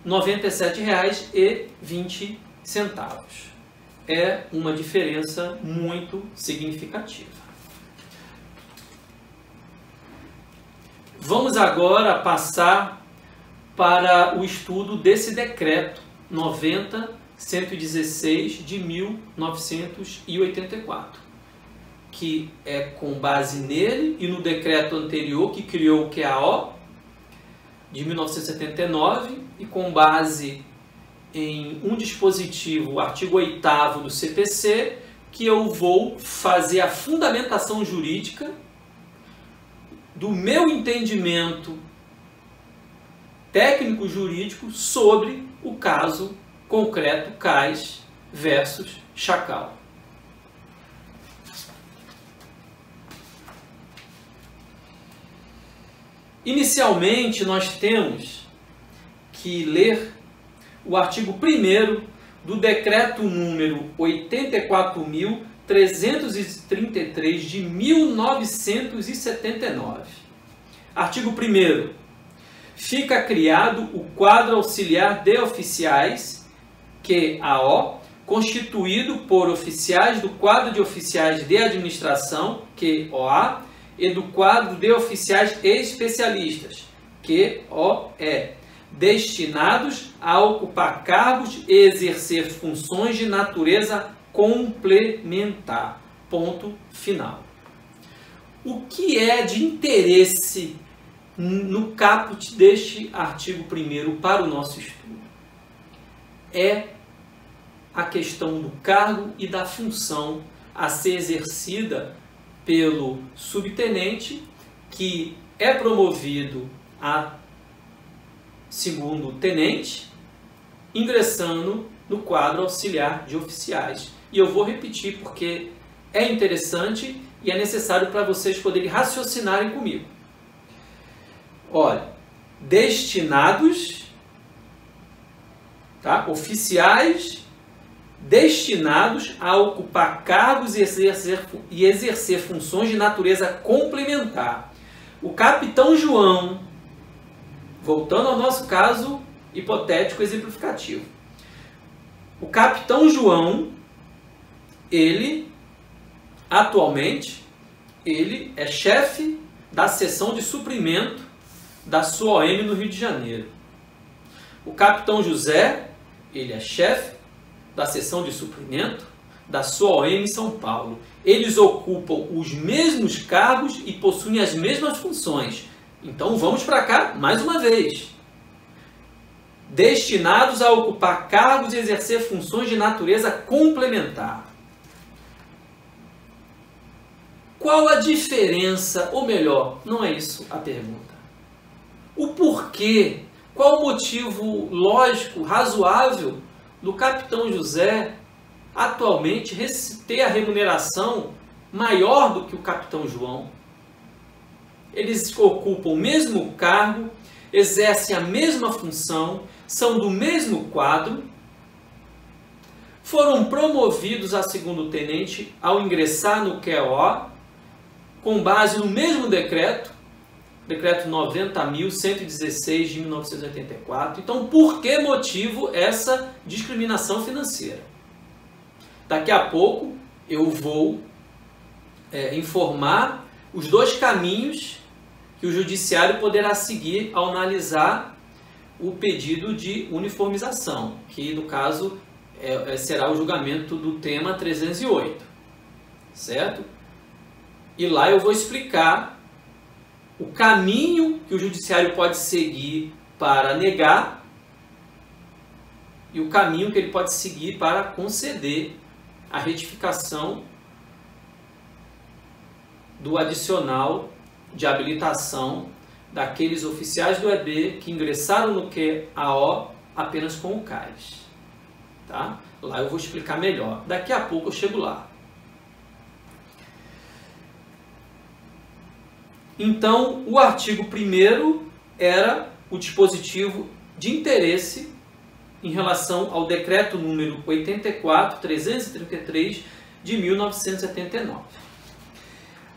2.097,20. É uma diferença muito significativa. Vamos agora passar para o estudo desse decreto 90.116 de 1984, que é com base nele e no decreto anterior que criou o QAO de 1979 e com base em um dispositivo, o artigo 8º do CPC, que eu vou fazer a fundamentação jurídica do meu entendimento técnico-jurídico sobre o caso concreto CAIS versus Chacal. Inicialmente, nós temos que ler o artigo 1º do decreto número 84.333 de 1979. Artigo 1º. Fica criado o quadro auxiliar de oficiais, QAO, constituído por oficiais do quadro de oficiais de administração, QOA, e do quadro de oficiais especialistas, QOE, destinados a ocupar cargos e exercer funções de natureza complementar. Ponto final. O que é de interesse no caput deste artigo 1º para o nosso estudo? É a questão do cargo e da função a ser exercida pelo subtenente, que é promovido a segundo tenente, ingressando no quadro auxiliar de oficiais. E eu vou repetir porque é interessante e é necessário para vocês poderem raciocinarem comigo. Olha, destinados, tá? Oficiais destinados a ocupar cargos e exercer funções de natureza complementar. O capitão João, voltando ao nosso caso hipotético exemplificativo, o capitão João, ele atualmente ele é chefe da seção de suprimento da sua OM no Rio de Janeiro. O capitão José, ele é chefe da seção de suprimento da sua OM em São Paulo. Eles ocupam os mesmos cargos e possuem as mesmas funções. Então vamos para cá mais uma vez. Destinados a ocupar cargos e exercer funções de natureza complementar. Qual a diferença, ou melhor, não é isso a pergunta. O porquê, qual o motivo lógico, razoável do capitão José atualmente ter a remuneração maior do que o capitão João? Eles ocupam o mesmo cargo, exercem a mesma função, são do mesmo quadro, foram promovidos a segundo tenente ao ingressar no QO, com base no mesmo decreto 90.116 de 1984. Então, por que motivo essa discriminação financeira? Daqui a pouco eu vou informar os dois caminhos que o judiciário poderá seguir ao analisar o pedido de uniformização, que no caso será o julgamento do tema 308, certo? E lá eu vou explicar o caminho que o judiciário pode seguir para negar e o caminho que ele pode seguir para conceder a retificação do adicional de habilitação daqueles oficiais do EB que ingressaram no QAO apenas com o CAIS. Tá? Lá eu vou explicar melhor. Daqui a pouco eu chego lá. Então, o artigo 1º era o dispositivo de interesse em relação ao decreto número 84.333 de 1979.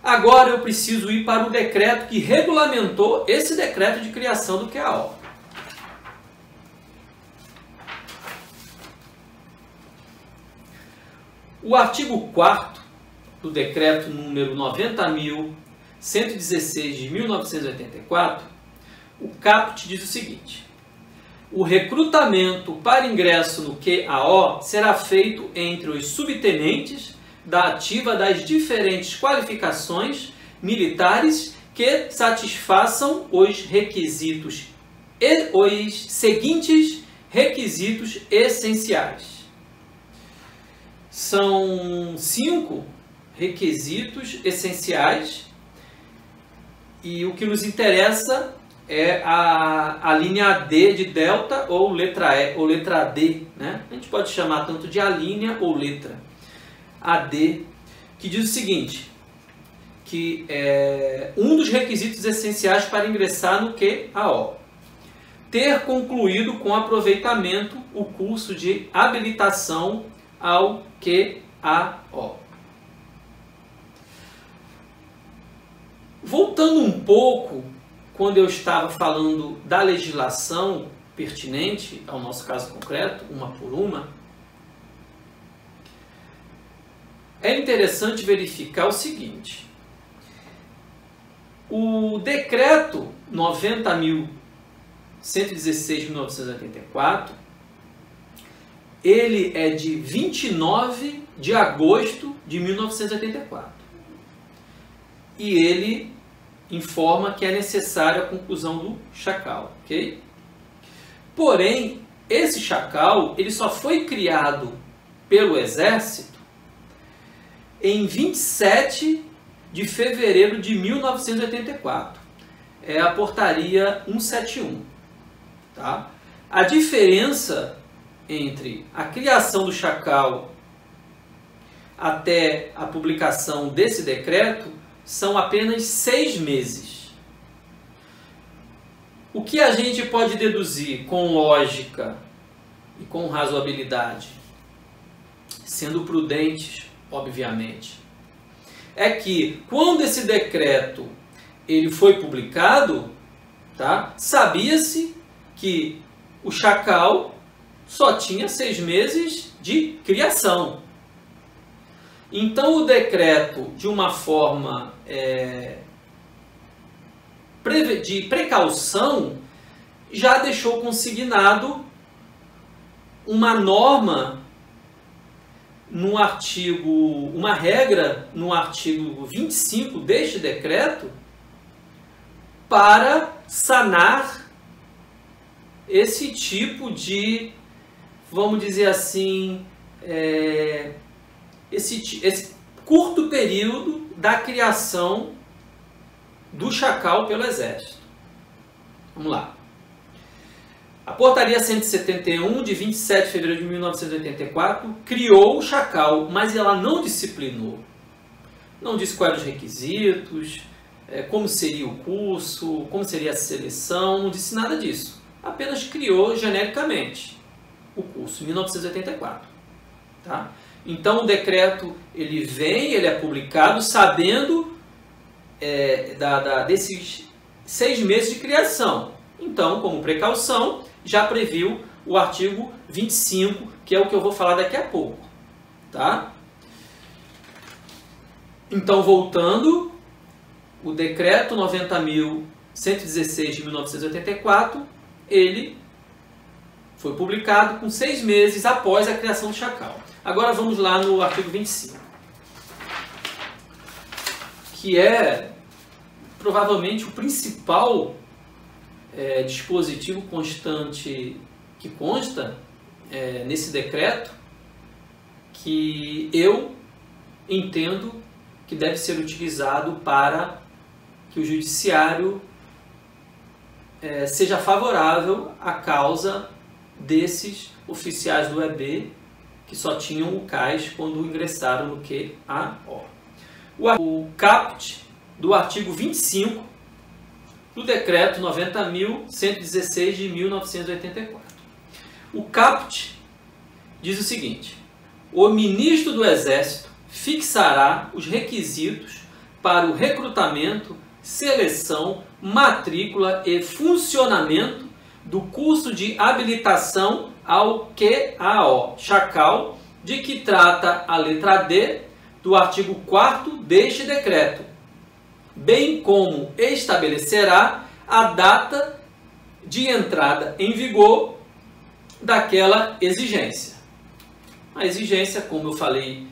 Agora eu preciso ir para o decreto que regulamentou esse decreto de criação do QAO. O artigo 4º do decreto número 90.116 de 1984, o caput diz o seguinte: o recrutamento para ingresso no QAO será feito entre os subtenentes da ativa das diferentes qualificações militares que satisfaçam os requisitos e os seguintes requisitos essenciais. São 5 requisitos essenciais e o que nos interessa é a linha D de delta ou letra E ou letra D, né? A gente pode chamar tanto de alínea ou letra. A D, que diz o seguinte, que é um dos requisitos essenciais para ingressar no QAO: ter concluído com aproveitamento o curso de habilitação ao QAO. Voltando um pouco, quando eu estava falando da legislação pertinente ao nosso caso concreto, uma por uma, é interessante verificar o seguinte: o decreto 90.116 de 1984, ele é de 29 de agosto de 1984. E ele informa que é necessária a conclusão do chacal, ok? Porém, esse chacal ele só foi criado pelo Exército em 27 de fevereiro de 1984. É a portaria 171. Tá? A diferença entre a criação do chacal até a publicação desse decreto são apenas 6 meses. O que a gente pode deduzir com lógica e com razoabilidade, sendo prudentes, obviamente, é que quando esse decreto ele foi publicado, tá, sabia-se que o chacal só tinha 6 meses de criação. Então o decreto, de uma forma de precaução, já deixou consignado uma norma no artigo, uma regra no artigo 25 deste decreto para sanar esse tipo de, vamos dizer assim, esse curto período da criação do chacal pelo Exército. Vamos lá. A Portaria 171, de 27 de fevereiro de 1984, criou o chacal, mas ela não disciplinou. Não disse quais eram os requisitos, como seria o curso, como seria a seleção, não disse nada disso. Apenas criou genericamente o curso, em 1984. Tá? Então o decreto ele é publicado sabendo desses 6 meses de criação. Então, como precaução, já previu o artigo 25, que é o que eu vou falar daqui a pouco. Tá? Então, voltando, o decreto 90.116 de 1984, ele foi publicado com 6 meses após a criação do chacal. Agora vamos lá no artigo 25, que é provavelmente o principal dispositivo constante que consta nesse decreto, que eu entendo que deve ser utilizado para que o judiciário seja favorável à causa desses oficiais do EB que só tinham o CAS quando ingressaram no QAO. O caput do artigo 25 do decreto 90.116 de 1984. O caput diz o seguinte: o ministro do Exército fixará os requisitos para o recrutamento, seleção, matrícula e funcionamento do curso de habilitação ao QAO, chacal, de que trata a letra D do artigo 4º deste decreto, bem como estabelecerá a data de entrada em vigor daquela exigência. A exigência, como eu falei,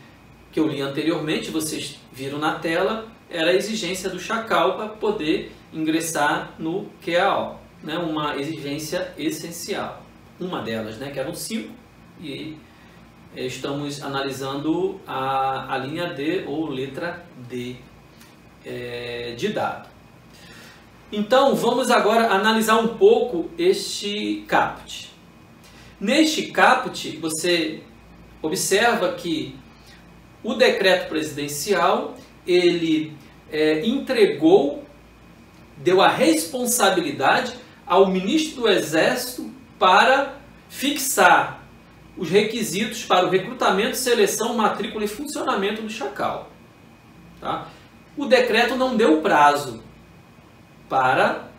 que eu li anteriormente, vocês viram na tela, era a exigência do chacal para poder ingressar no QAO, né? Uma exigência essencial. Uma delas, né? Que eram 5, e estamos analisando a linha D ou letra D de dado. Então, vamos agora analisar um pouco este caput. Neste caput, você observa que o decreto presidencial, ele deu a responsabilidade ao ministro do Exército para fixar os requisitos para o recrutamento, seleção, matrícula e funcionamento do chacal. Tá? O decreto não deu prazo para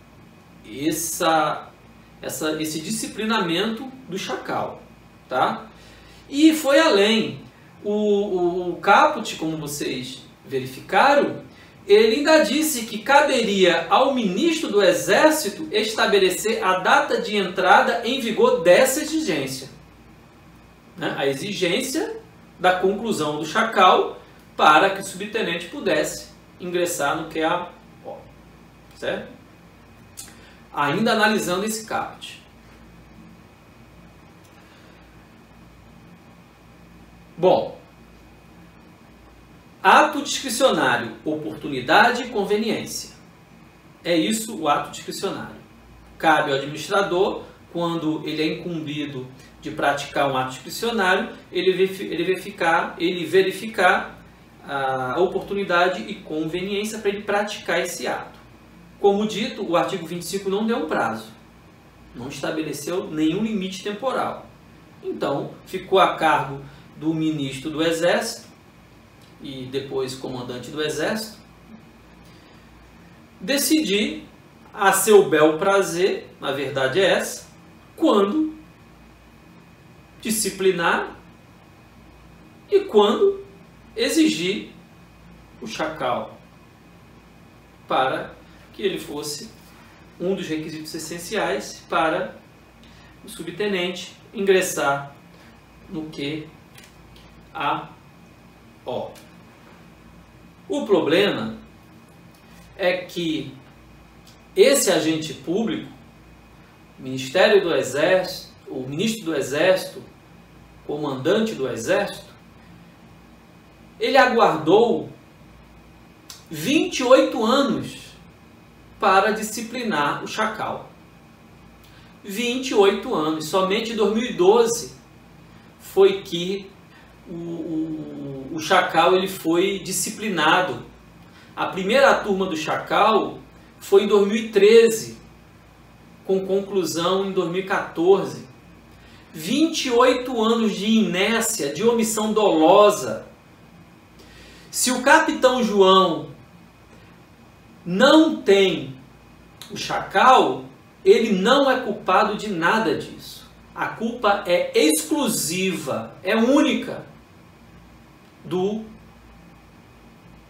esse disciplinamento do chacal. Tá? E foi além. O caput, como vocês verificaram, ele ainda disse que caberia ao ministro do Exército estabelecer a data de entrada em vigor dessa exigência. Né? A exigência da conclusão do chacal para que o subtenente pudesse ingressar no QAO. Certo? Ainda analisando esse caput. Bom, ato discricionário, oportunidade e conveniência. É isso o ato discricionário. Cabe ao administrador quando ele é incumbido de praticar um ato discricionário, ele verificar a oportunidade e conveniência para ele praticar esse ato. Como dito, o artigo 25 não deu um prazo, não estabeleceu nenhum limite temporal. Então, ficou a cargo do ministro do Exército e depois comandante do Exército decidir a seu bel prazer, na verdade é essa, quando disciplinar e quando exigir o chacal para que ele fosse um dos requisitos essenciais para o subtenente ingressar no QAO. O problema é que esse agente público, Ministério do Exército, o ministro do Exército, comandante do Exército, ele aguardou 28 anos para disciplinar o chacal. 28 anos. Somente em 2012 foi que o chacal ele foi disciplinado. A primeira turma do chacal foi em 2013, com conclusão em 2014. 28 anos de inércia, de omissão dolosa. Se o capitão João não tem o chacal, ele não é culpado de nada disso. A culpa é exclusiva, é única do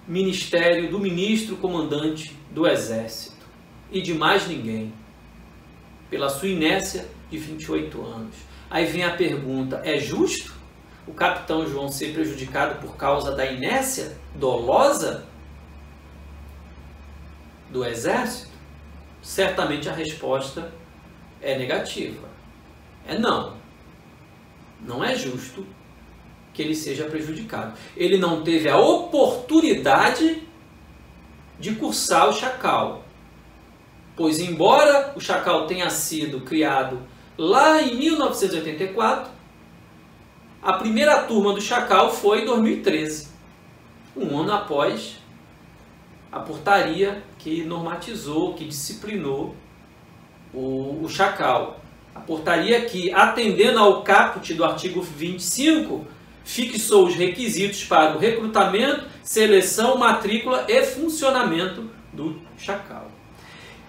ministério, do ministro comandante do Exército e de mais ninguém, pela sua inércia de 28 anos. Aí vem a pergunta, é justo o capitão João ser prejudicado por causa da inércia dolosa do Exército? Certamente a resposta é negativa. É não. Não é justo que ele seja prejudicado. Ele não teve a oportunidade de cursar o chacal. Pois embora o chacal tenha sido criado lá em 1984, a primeira turma do chacal foi em 2013, um ano após a portaria que normatizou, que disciplinou o chacal. A portaria que, atendendo ao caput do artigo 25, fixou os requisitos para o recrutamento, seleção, matrícula e funcionamento do chacal.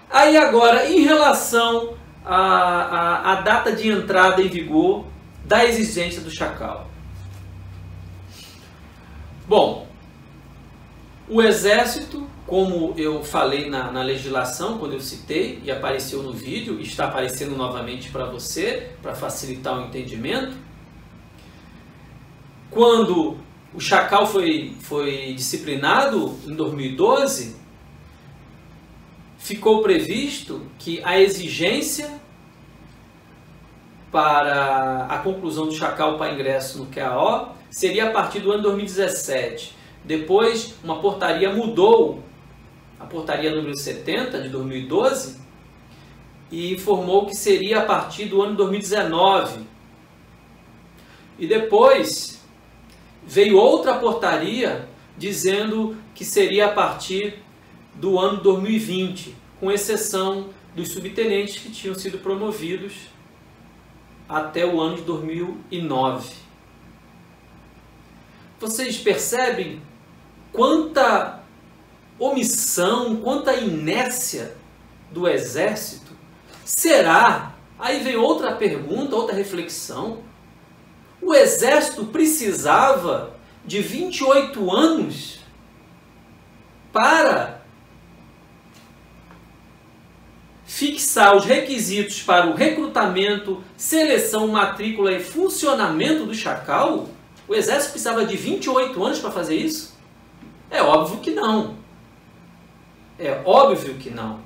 Aí agora, em relação à data de entrada em vigor da exigência do chacal. Bom, o Exército, como eu falei na legislação, quando eu citei, e apareceu no vídeo, e está aparecendo novamente para você, para facilitar o entendimento, quando o chacal foi disciplinado em 2012, ficou previsto que a exigência para a conclusão do chacal para ingresso no QAO seria a partir do ano 2017. Depois, uma portaria mudou, a portaria número 70 de 2012, e informou que seria a partir do ano 2019. E depois veio outra portaria dizendo que seria a partir do ano 2020, com exceção dos subtenentes que tinham sido promovidos até o ano de 2009. Vocês percebem quanta omissão, quanta inércia do Exército? Será? Aí vem outra pergunta, outra reflexão. O Exército precisava de 28 anos para fixar os requisitos para o recrutamento, seleção, matrícula e funcionamento do chacal? O Exército precisava de 28 anos para fazer isso? É óbvio que não. É óbvio que não.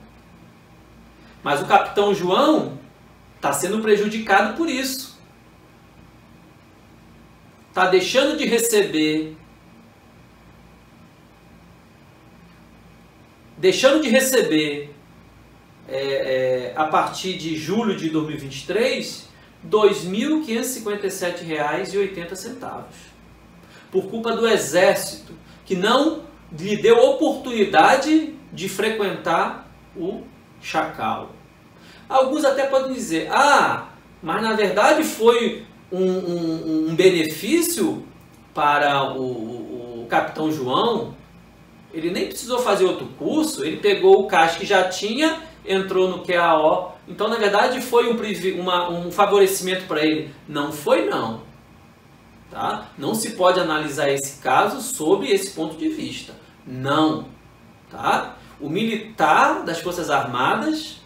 Mas o capitão João está sendo prejudicado por isso. Está deixando de receber a partir de julho de 2023, R$ 2.557,80, por culpa do Exército, que não lhe deu oportunidade de frequentar o Chacal. Alguns até podem dizer, mas na verdade foi um benefício para o Capitão João. Ele nem precisou fazer outro curso, ele pegou o CAS que já tinha, entrou no QAO. Então, na verdade, foi um favorecimento para ele. Não foi, não. Tá? Não se pode analisar esse caso sob esse ponto de vista. Não. Tá? O militar das Forças Armadas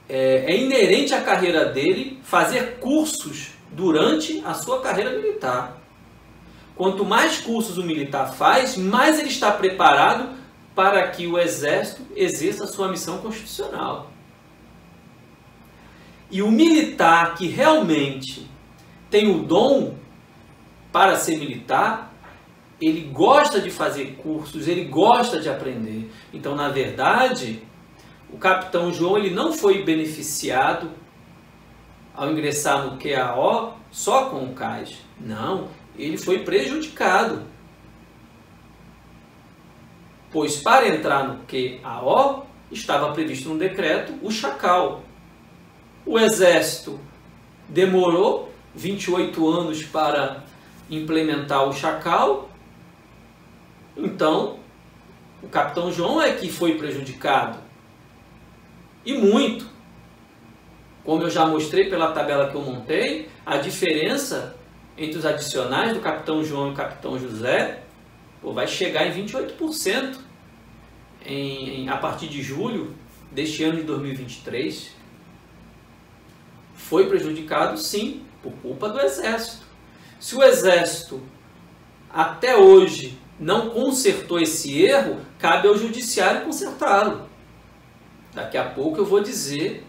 é inerente à carreira dele fazer cursos durante a sua carreira militar. Quanto mais cursos o militar faz, mais ele está preparado para que o Exército exerça a sua missão constitucional. E o militar que realmente tem o dom para ser militar, ele gosta de fazer cursos, ele gosta de aprender. Então, na verdade, o Capitão João ele não foi beneficiado ao ingressar no QAO só com o CAS. Não, ele foi prejudicado. Pois para entrar no QAO estava previsto no decreto o Chacal. O Exército demorou 28 anos para implementar o Chacal. Então, o Capitão João é que foi prejudicado. E muito. Como eu já mostrei pela tabela que eu montei, a diferença entre os adicionais do Capitão João e o Capitão José vai chegar em 28% a partir de julho deste ano de 2023. Foi prejudicado, sim, por culpa do Exército. Se o Exército até hoje não consertou esse erro, cabe ao Judiciário consertá-lo. Daqui a pouco eu vou dizer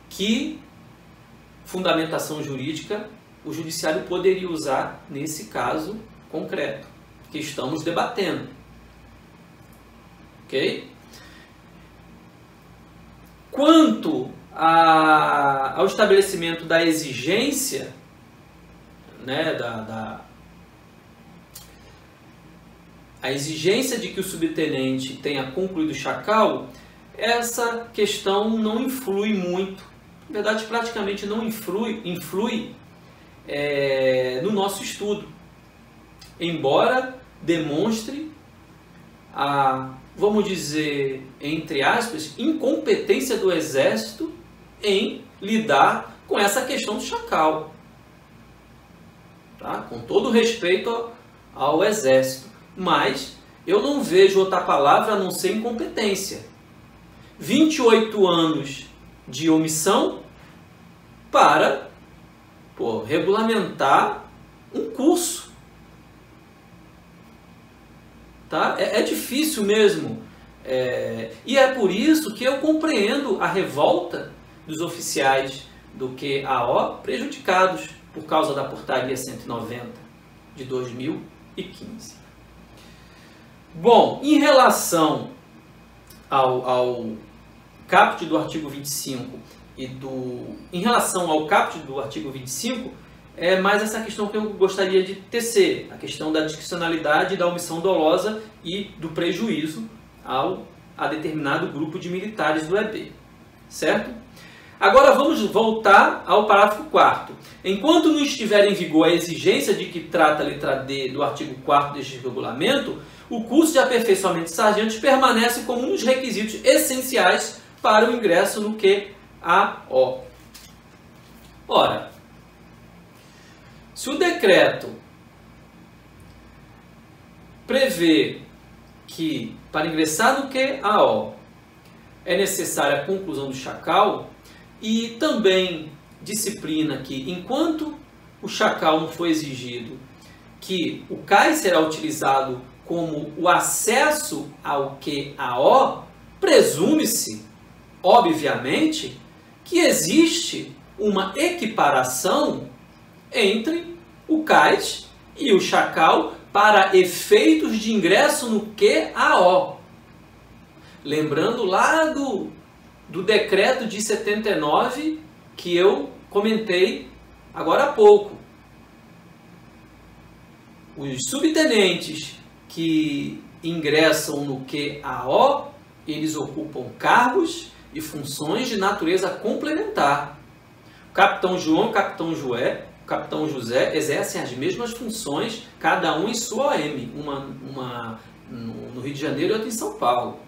que fundamentação jurídica o Judiciário poderia usar nesse caso concreto que estamos debatendo. Ok? Quanto ao estabelecimento da exigência, né, a exigência de que o subtenente tenha concluído o Chacal, essa questão não influi muito. Na verdade, praticamente não influi no nosso estudo. Embora demonstre vamos dizer, entre aspas, incompetência do Exército em lidar com essa questão do Chacal. Tá? Com todo respeito ao Exército. Mas eu não vejo outra palavra a não ser incompetência. 28 anos de omissão para regulamentar um curso. Tá? É difícil mesmo. E é por isso que eu compreendo a revolta dos oficiais do QAO prejudicados por causa da portaria 190 de 2015. Bom, em relação ao caput do artigo 25 em relação ao caput do artigo 25, é mais essa questão que eu gostaria de tecer, a questão da discricionalidade, da omissão dolosa e do prejuízo a determinado grupo de militares do EB, certo? Agora vamos voltar ao parágrafo 4º. Enquanto não estiver em vigor a exigência de que trata a letra D do artigo 4º deste regulamento, o curso de aperfeiçoamento de sargentos permanece como um dos requisitos essenciais para o ingresso no QAO. Ora, se o decreto prevê que para ingressar no QAO é necessária a conclusão do Chacal e também disciplina que enquanto o Chacal não for exigido, que o CAS será utilizado como o acesso ao QAO, presume-se, obviamente, que existe uma equiparação entre o CAS e o Chacal para efeitos de ingresso no QAO. Lembrando lá do decreto de 79 que eu comentei agora há pouco. Os subtenentes que ingressam no QAO, eles ocupam cargos e funções de natureza complementar. O capitão João e o capitão José exercem as mesmas funções, cada um em sua OM, uma no Rio de Janeiro e outra em São Paulo.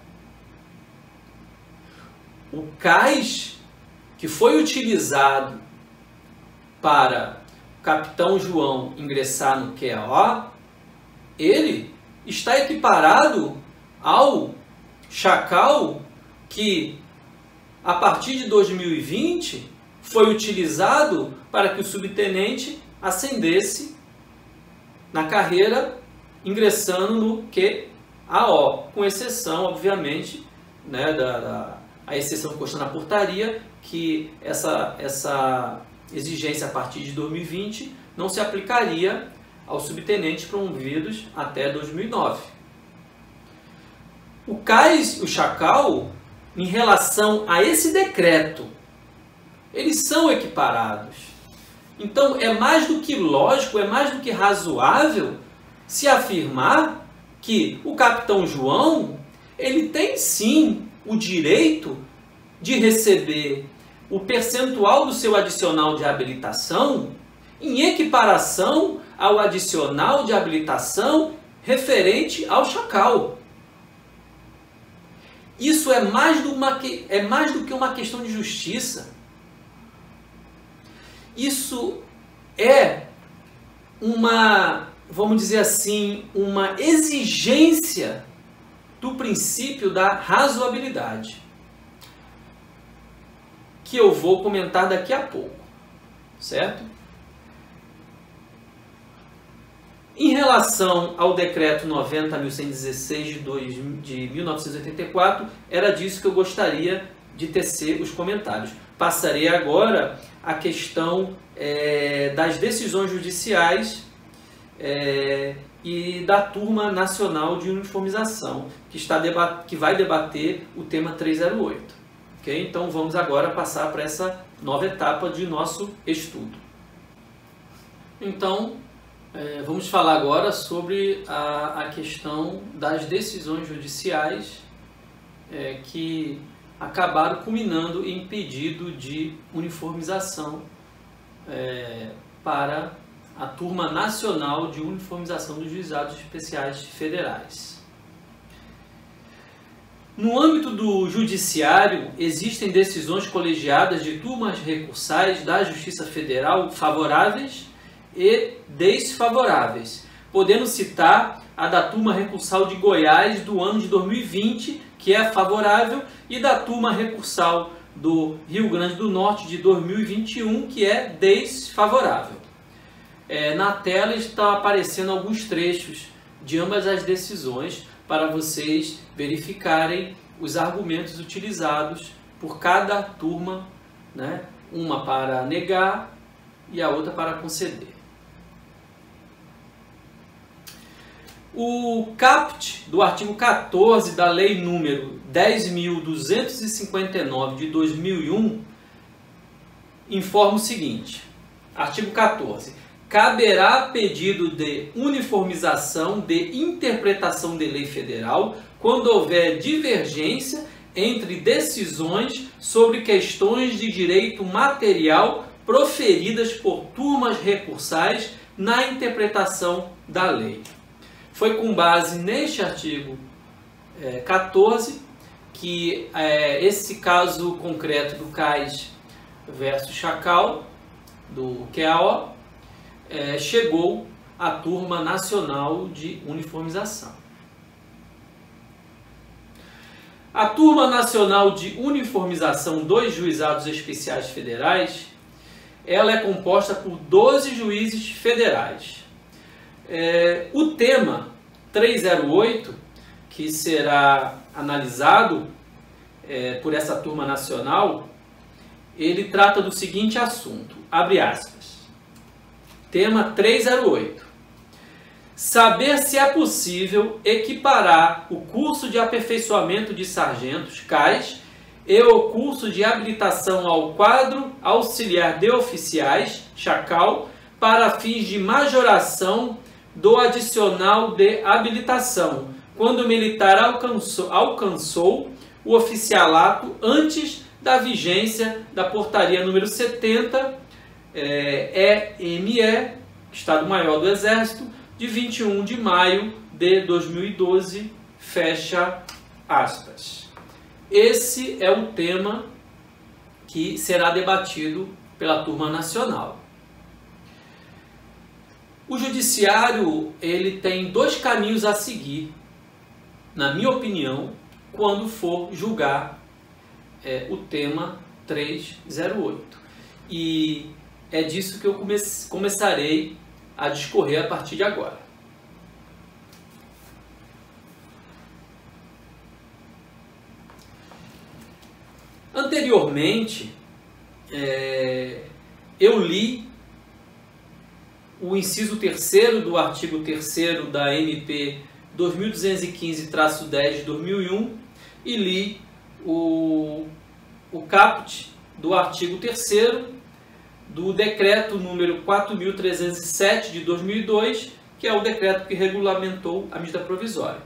O cais que foi utilizado para o capitão João ingressar no QAO, ele está equiparado ao Chacal que, a partir de 2020, foi utilizado para que o subtenente ascendesse na carreira, ingressando no QAO, com exceção, obviamente, né, a exceção consta na portaria, que essa exigência a partir de 2020 não se aplicaria aos subtenentes promovidos até 2009. O cais e o Chacal, em relação a esse decreto, eles são equiparados. Então é mais do que lógico, é mais do que razoável se afirmar que o capitão João, ele tem sim o direito de receber o percentual do seu adicional de habilitação em equiparação ao adicional de habilitação referente ao Chacal. Isso é mais do que uma questão de justiça. Isso é vamos dizer assim, uma exigência do princípio da razoabilidade, que eu vou comentar daqui a pouco, certo? Em relação ao decreto 90.116 de 1984, era disso que eu gostaria de tecer os comentários. Passarei agora à questão das decisões judiciais e da Turma Nacional de Uniformização, que vai debater o tema 308. Okay? Então vamos agora passar para essa nova etapa de nosso estudo. Então, vamos falar agora sobre a questão das decisões judiciais que acabaram culminando em pedido de uniformização para a Turma Nacional de Uniformização dos Juizados Especiais Federais. No âmbito do judiciário, existem decisões colegiadas de turmas recursais da Justiça Federal favoráveis e desfavoráveis, podendo citar a da turma recursal de Goiás do ano de 2020, que é favorável, e da turma recursal do Rio Grande do Norte de 2021, que é desfavorável. Na tela estão aparecendo alguns trechos de ambas as decisões para vocês verificarem os argumentos utilizados por cada turma, né? Uma para negar e a outra para conceder. O caput do artigo 14 da Lei número 10.259 de 2001 informa o seguinte: artigo 14. Caberá pedido de uniformização de interpretação de lei federal quando houver divergência entre decisões sobre questões de direito material proferidas por turmas recursais na interpretação da lei. Foi com base neste artigo 14 que esse caso concreto do cais versus Chacal, do QAO, chegou à Turma Nacional de Uniformização. A Turma Nacional de Uniformização dos Juizados Especiais Federais, ela é composta por 12 juízes federais. O tema 308, que será analisado por essa Turma Nacional, ele trata do seguinte assunto, abre aspas, tema 308. Saber se é possível equiparar o curso de aperfeiçoamento de sargentos, CAS, e o curso de habilitação ao quadro auxiliar de oficiais, CHACAL, para fins de majoração do adicional de habilitação, quando o militar alcançou o oficialato antes da vigência da portaria número 70, EME, Estado-Maior do Exército, de 21 de maio de 2012, fecha aspas. Esse é o tema que será debatido pela turma nacional. O judiciário ele tem dois caminhos a seguir, na minha opinião, quando for julgar o tema 308. E é disso que eu começarei a discorrer a partir de agora. Anteriormente, eu li o inciso 3º do artigo 3º da MP 2215-10 de 2001 e li o caput do artigo 3º do decreto número 4.307 de 2002, que é o decreto que regulamentou a medida provisória.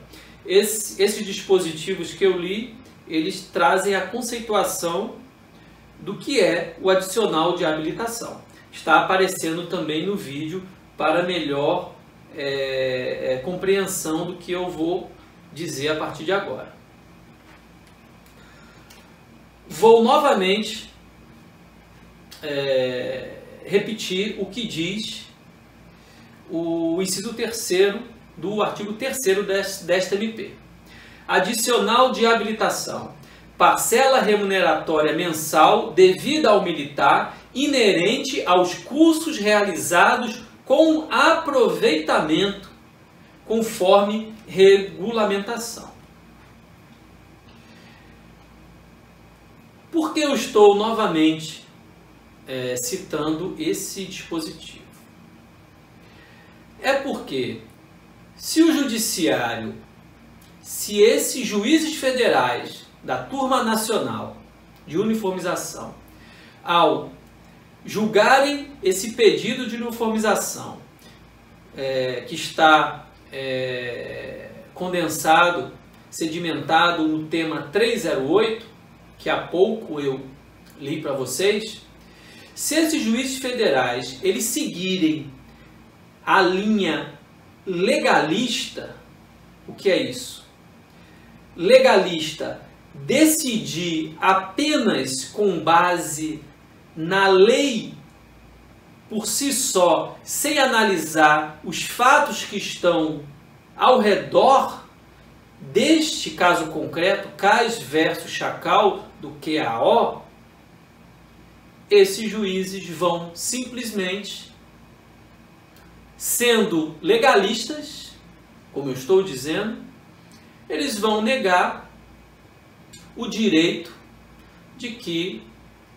Esses dispositivos que eu li, eles trazem a conceituação do que é o adicional de habilitação. Está aparecendo também no vídeo para melhor compreensão do que eu vou dizer a partir de agora. Vou novamente repetir o que diz o inciso 3º do artigo 3º desta MP. Adicional de habilitação. Parcela remuneratória mensal devida ao militar inerente aos cursos realizados com aproveitamento conforme regulamentação. Por que eu estou novamente citando esse dispositivo? É porque se o judiciário, se esses juízes federais da turma nacional de uniformização, ao julgarem esse pedido de uniformização que está condensado, sedimentado no tema 308, que há pouco eu li para vocês, se esses juízes federais eles seguirem a linha legalista, o que é isso? Legalista, decidir apenas com base na lei por si só, sem analisar os fatos que estão ao redor deste caso concreto, CAS versus CHACAL do QAO, esses juízes vão simplesmente, sendo legalistas, como eu estou dizendo, eles vão negar o direito de que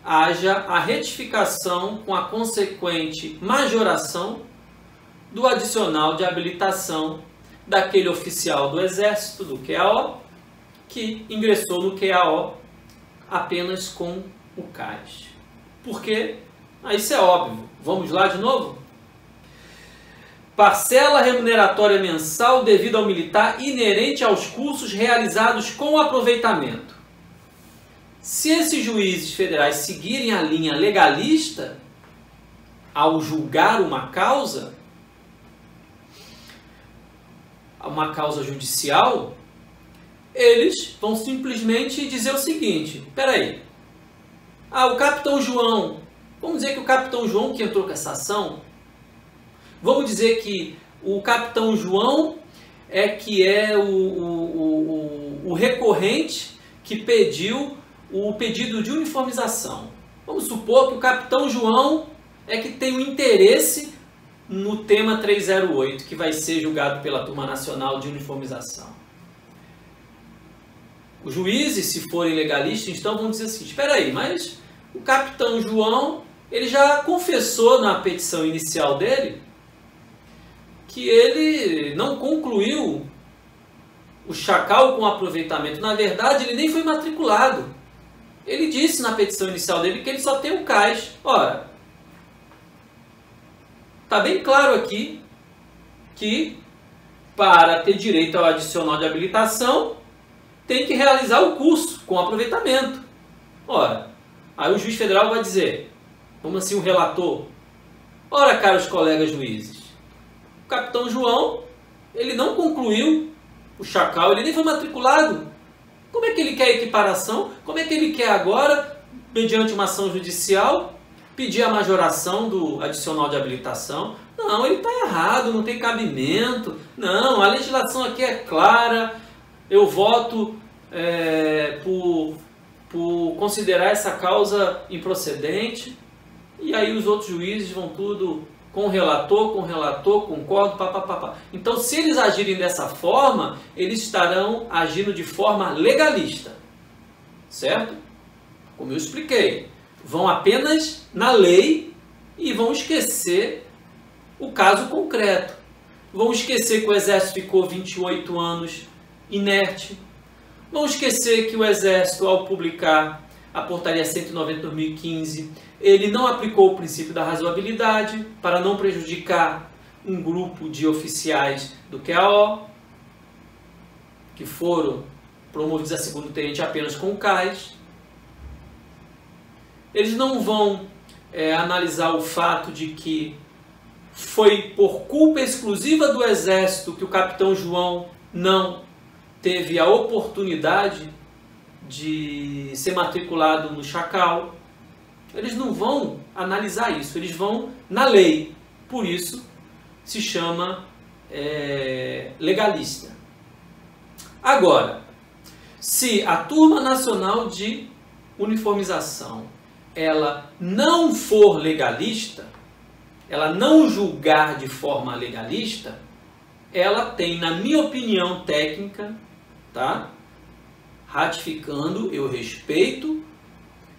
haja a retificação com a consequente majoração do adicional de habilitação daquele oficial do Exército, do QAO, que ingressou no QAO apenas com o CAS. Por quê? Isso é óbvio. Vamos lá de novo? Parcela remuneratória mensal devida ao militar inerente aos cursos realizados com aproveitamento. Se esses juízes federais seguirem a linha legalista ao julgar uma causa judicial, eles vão simplesmente dizer o seguinte: espera aí, o capitão João, vamos dizer que o capitão João que entrou com essa ação, vamos dizer que o capitão João é o recorrente que pediu o pedido de uniformização. Vamos supor que o capitão João é que tem o interesse no tema 308, que vai ser julgado pela Turma Nacional de Uniformização. Os juízes, se forem legalistas, então vão dizer assim: espera aí, mas o capitão João, ele já confessou na petição inicial dele que ele não concluiu o chacal com aproveitamento. Na verdade, ele nem foi matriculado. Ele disse na petição inicial dele que ele só tem o cais. Ora, está bem claro aqui que para ter direito ao adicional de habilitação tem que realizar o curso com aproveitamento. Ora, aí o juiz federal vai dizer, vamos assim, o relator, ora, caros colegas juízes, o capitão João, ele não concluiu o chacal, ele nem foi matriculado. Como é que ele quer equiparação? Como é que ele quer agora, mediante uma ação judicial, pedir a majoração do adicional de habilitação? Não, ele está errado, não tem cabimento. Não, a legislação aqui é clara. Eu voto por considerar essa causa improcedente. E aí os outros juízes vão tudo com o relator, concordo, papapá. Então, se eles agirem dessa forma, eles estarão agindo de forma legalista, certo? Como eu expliquei, vão apenas na lei e vão esquecer o caso concreto. Vão esquecer que o Exército ficou 28 anos inerte. Vão esquecer que o Exército, ao publicar a portaria 190 de 2015, ele não aplicou o princípio da razoabilidade para não prejudicar um grupo de oficiais do QAO, que foram promovidos a segundo tenente apenas com o cais. Eles não vão analisar o fato de que foi por culpa exclusiva do Exército que o capitão João não teve a oportunidade de ser matriculado no chacal. Eles não vão analisar isso, eles vão na lei. Por isso se chama legalista. Agora, se a Turma Nacional de Uniformização ela não for legalista, ela não julgar de forma legalista, ela tem, na minha opinião técnica, tá? Ratificando, eu respeito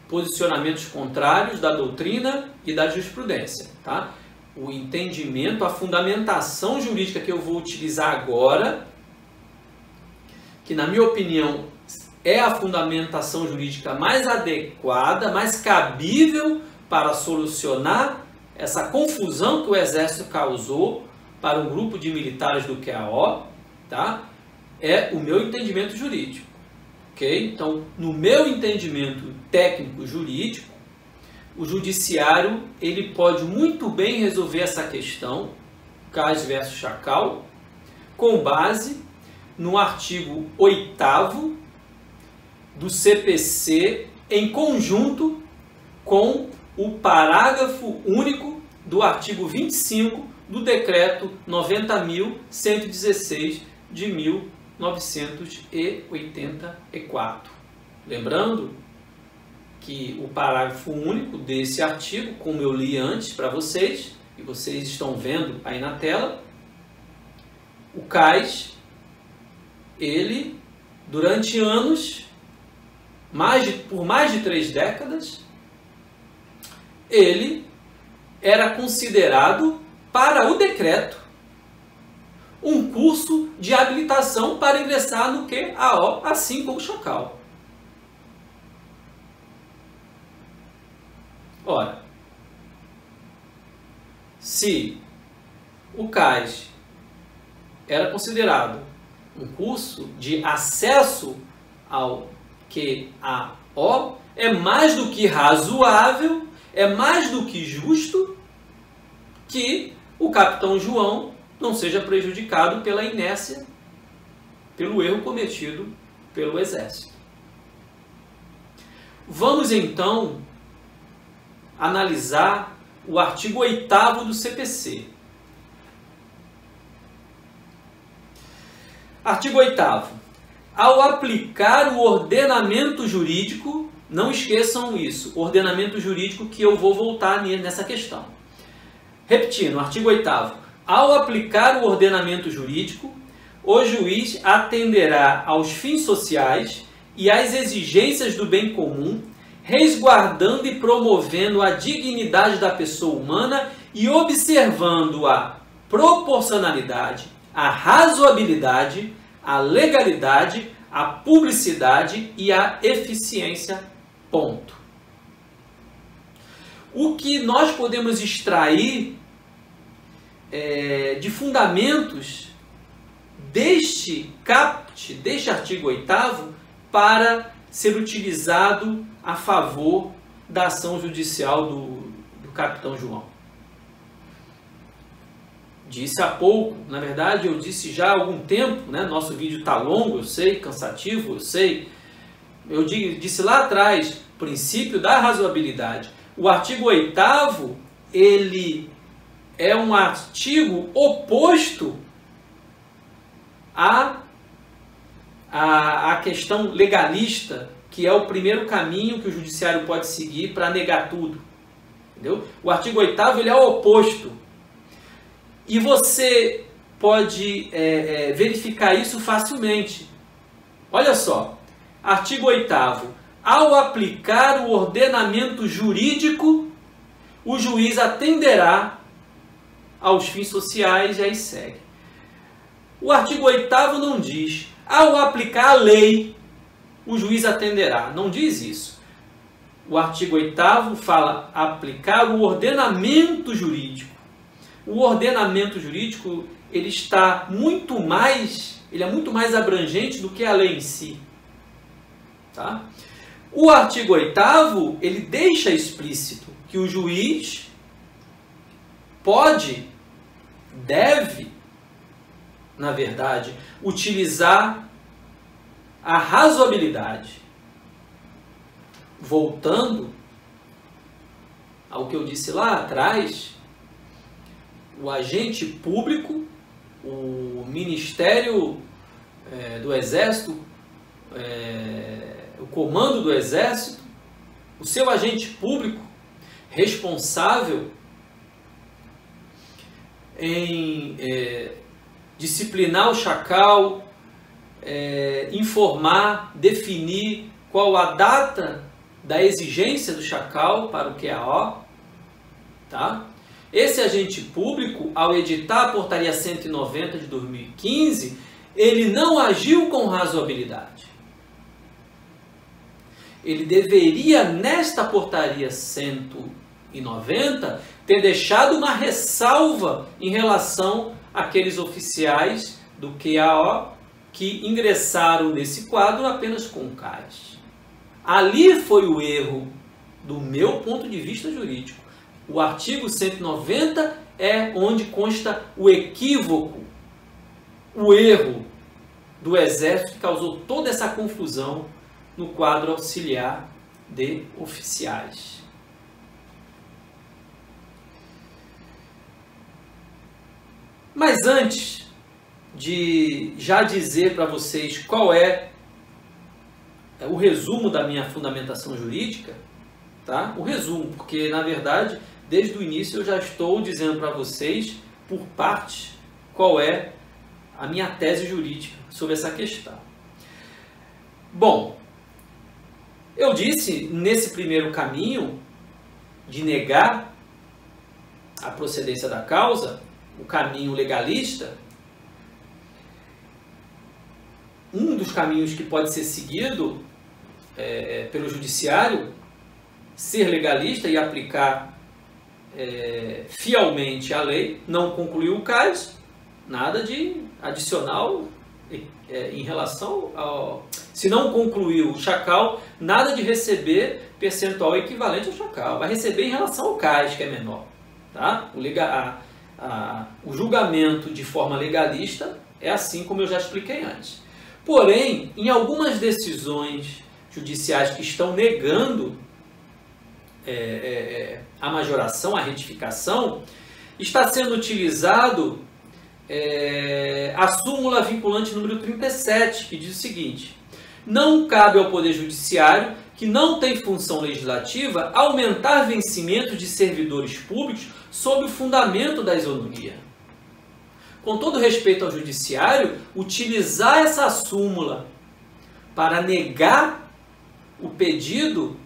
posicionamentos contrários da doutrina e da jurisprudência, tá? O entendimento, a fundamentação jurídica que eu vou utilizar agora, que na minha opinião é a fundamentação jurídica mais adequada, mais cabível para solucionar essa confusão que o Exército causou para um grupo de militares do QAO, tá? É o meu entendimento jurídico. Okay? Então, no meu entendimento técnico-jurídico, o judiciário ele pode muito bem resolver essa questão, Cais versus Chacal, com base no artigo 8º do CPC, em conjunto com o parágrafo único do artigo 25 do Decreto 90.116 de 1984. Lembrando que o parágrafo único desse artigo, como eu li antes para vocês, e vocês estão vendo aí na tela, o CAIS, ele, durante anos, por mais de 3 décadas, ele era considerado, para o decreto, um curso de habilitação para ingressar no QAO, assim como o chacal. Ora, se o CAIS era considerado um curso de acesso ao QAO, é mais do que razoável, é mais do que justo que o capitão João não seja prejudicado pela inércia, pelo erro cometido pelo Exército. Vamos então analisar o artigo 8º do CPC. Artigo 8º. Ao aplicar o ordenamento jurídico, não esqueçam isso, ordenamento jurídico, que eu vou voltar nessa questão. Repetindo, artigo 8º. Ao aplicar o ordenamento jurídico, o juiz atenderá aos fins sociais e às exigências do bem comum, resguardando e promovendo a dignidade da pessoa humana e observando-a proporcionalidade, a razoabilidade, a legalidade, a publicidade e a eficiência. Ponto. O que nós podemos extrair de fundamentos deste caput, deste artigo 8º, para ser utilizado a favor da ação judicial do capitão João. Disse há pouco, na verdade eu disse já há algum tempo, né? Nosso vídeo está longo, eu sei, cansativo, eu sei. Eu disse lá atrás, princípio da razoabilidade. O artigo 8º, ele é um artigo oposto à questão legalista, que é o primeiro caminho que o judiciário pode seguir para negar tudo. Entendeu? O artigo 8º, ele é o oposto. E você pode verificar isso facilmente. Olha só, artigo 8º. Ao aplicar o ordenamento jurídico, o juiz atenderá aos fins sociais e aí segue. O artigo 8º não diz, ao aplicar a lei, o juiz atenderá. Não diz isso. O artigo 8º fala aplicar o ordenamento jurídico. O ordenamento jurídico, ele é muito mais abrangente do que a lei em si. Tá? O artigo 8º, ele deixa explícito que o juiz deve, na verdade, utilizar a razoabilidade. Voltando ao que eu disse lá atrás, o agente público, o Ministério do Exército, o Comando do Exército, o seu agente público responsável em disciplinar o chacal, informar, definir qual a data da exigência do chacal para o QAO, tá? Esse agente público, ao editar a portaria 190 de 2015, ele não agiu com razoabilidade. Ele deveria, nesta portaria 190, ter deixado uma ressalva em relação àqueles oficiais do QAO que ingressaram nesse quadro apenas com CAIS. Ali foi o erro, do meu ponto de vista jurídico. O artigo 190 é onde consta o equívoco, o erro do Exército que causou toda essa confusão no quadro auxiliar de oficiais. Mas antes de já dizer para vocês qual é o resumo da minha fundamentação jurídica, tá? O resumo, porque na verdade, desde o início eu já estou dizendo para vocês, por parte, qual é a minha tese jurídica sobre essa questão. Bom, eu disse nesse primeiro caminho de negar a procedência da causa, o caminho legalista, um dos caminhos que pode ser seguido pelo judiciário, ser legalista e aplicar fielmente a lei, não concluiu o CAIS, nada de adicional em relação ao... Se não concluiu o chacal, nada de receber percentual equivalente ao chacal. Vai receber em relação ao CAIS, que é menor. Tá? O julgamento de forma legalista é assim como eu já expliquei antes. Porém, em algumas decisões judiciais que estão negando a majoração, a retificação, está sendo utilizado a súmula vinculante número 37, que diz o seguinte: não cabe ao Poder Judiciário, que não tem função legislativa, aumentar vencimentos de servidores públicos sob o fundamento da isonomia. Com todo respeito ao Judiciário, utilizar essa súmula para negar o pedido,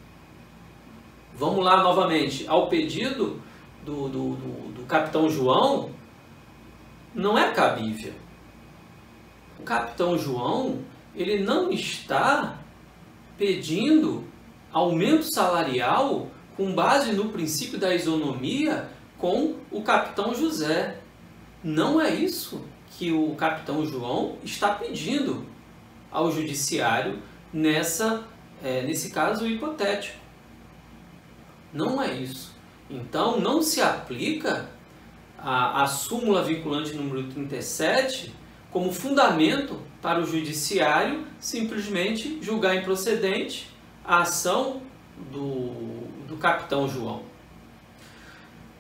vamos lá novamente, ao pedido do capitão João, não é cabível. O capitão João, ele não está pedindo aumento salarial com base no princípio da isonomia com o capitão José. Não é isso que o capitão João está pedindo ao judiciário nesse caso hipotético. Não é isso. Então, não se aplica a súmula vinculante número 37 como fundamento para o judiciário simplesmente julgar improcedente a ação do capitão João.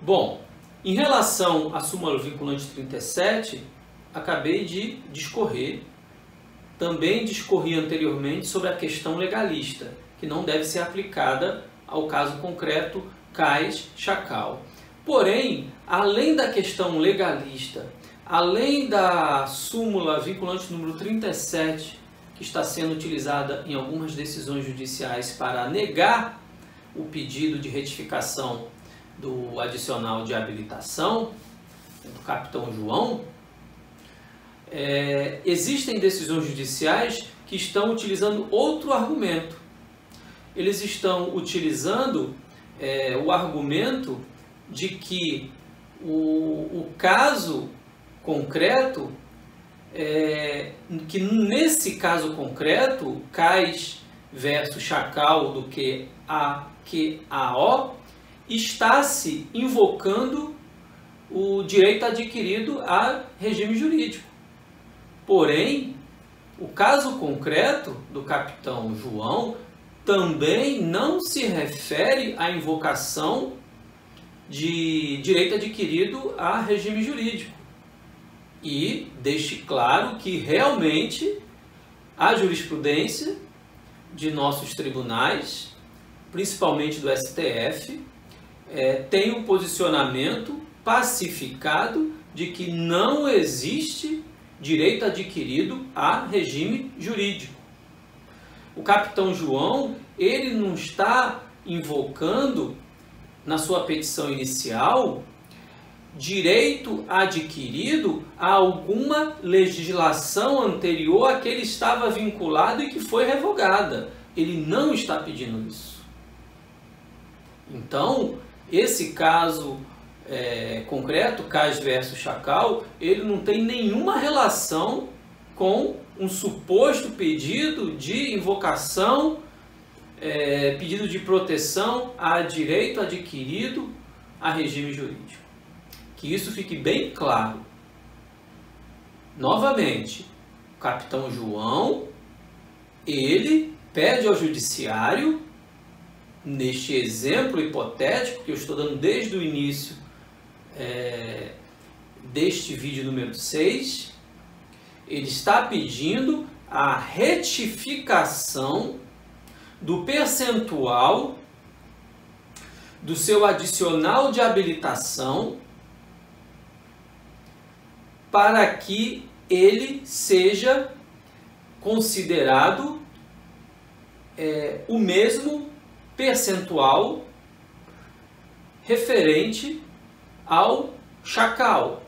Bom, em relação à súmula vinculante 37, acabei de discorrer, também discorri anteriormente sobre a questão legalista, que não deve ser aplicada ao caso concreto Cais-Chacal. Porém, além da questão legalista, além da súmula vinculante número 37, que está sendo utilizada em algumas decisões judiciais para negar o pedido de retificação do adicional de habilitação do capitão João, existem decisões judiciais que estão utilizando outro argumento. Eles estão utilizando o argumento de que o caso concreto, que nesse caso concreto, Cais versus Chacal do QAO, está se invocando o direito adquirido a regime jurídico. Porém, o caso concreto do capitão João também não se refere à invocação de direito adquirido a regime jurídico. E deixe claro que realmente a jurisprudência de nossos tribunais, principalmente do STF, tem um posicionamento pacificado de que não existe direito adquirido a regime jurídico. O capitão João, ele não está invocando, na sua petição inicial, direito adquirido a alguma legislação anterior a que ele estava vinculado e que foi revogada. Ele não está pedindo isso. Então, esse caso concreto, Cais versus Chacal, ele não tem nenhuma relação com um suposto pedido de invocação, pedido de proteção a direito adquirido a regime jurídico. Que isso fique bem claro. Novamente, o capitão João, ele pede ao judiciário, neste exemplo hipotético que eu estou dando desde o início deste vídeo número 6, ele está pedindo a retificação do percentual do seu adicional de habilitação para que ele seja considerado o mesmo percentual referente ao Chacal.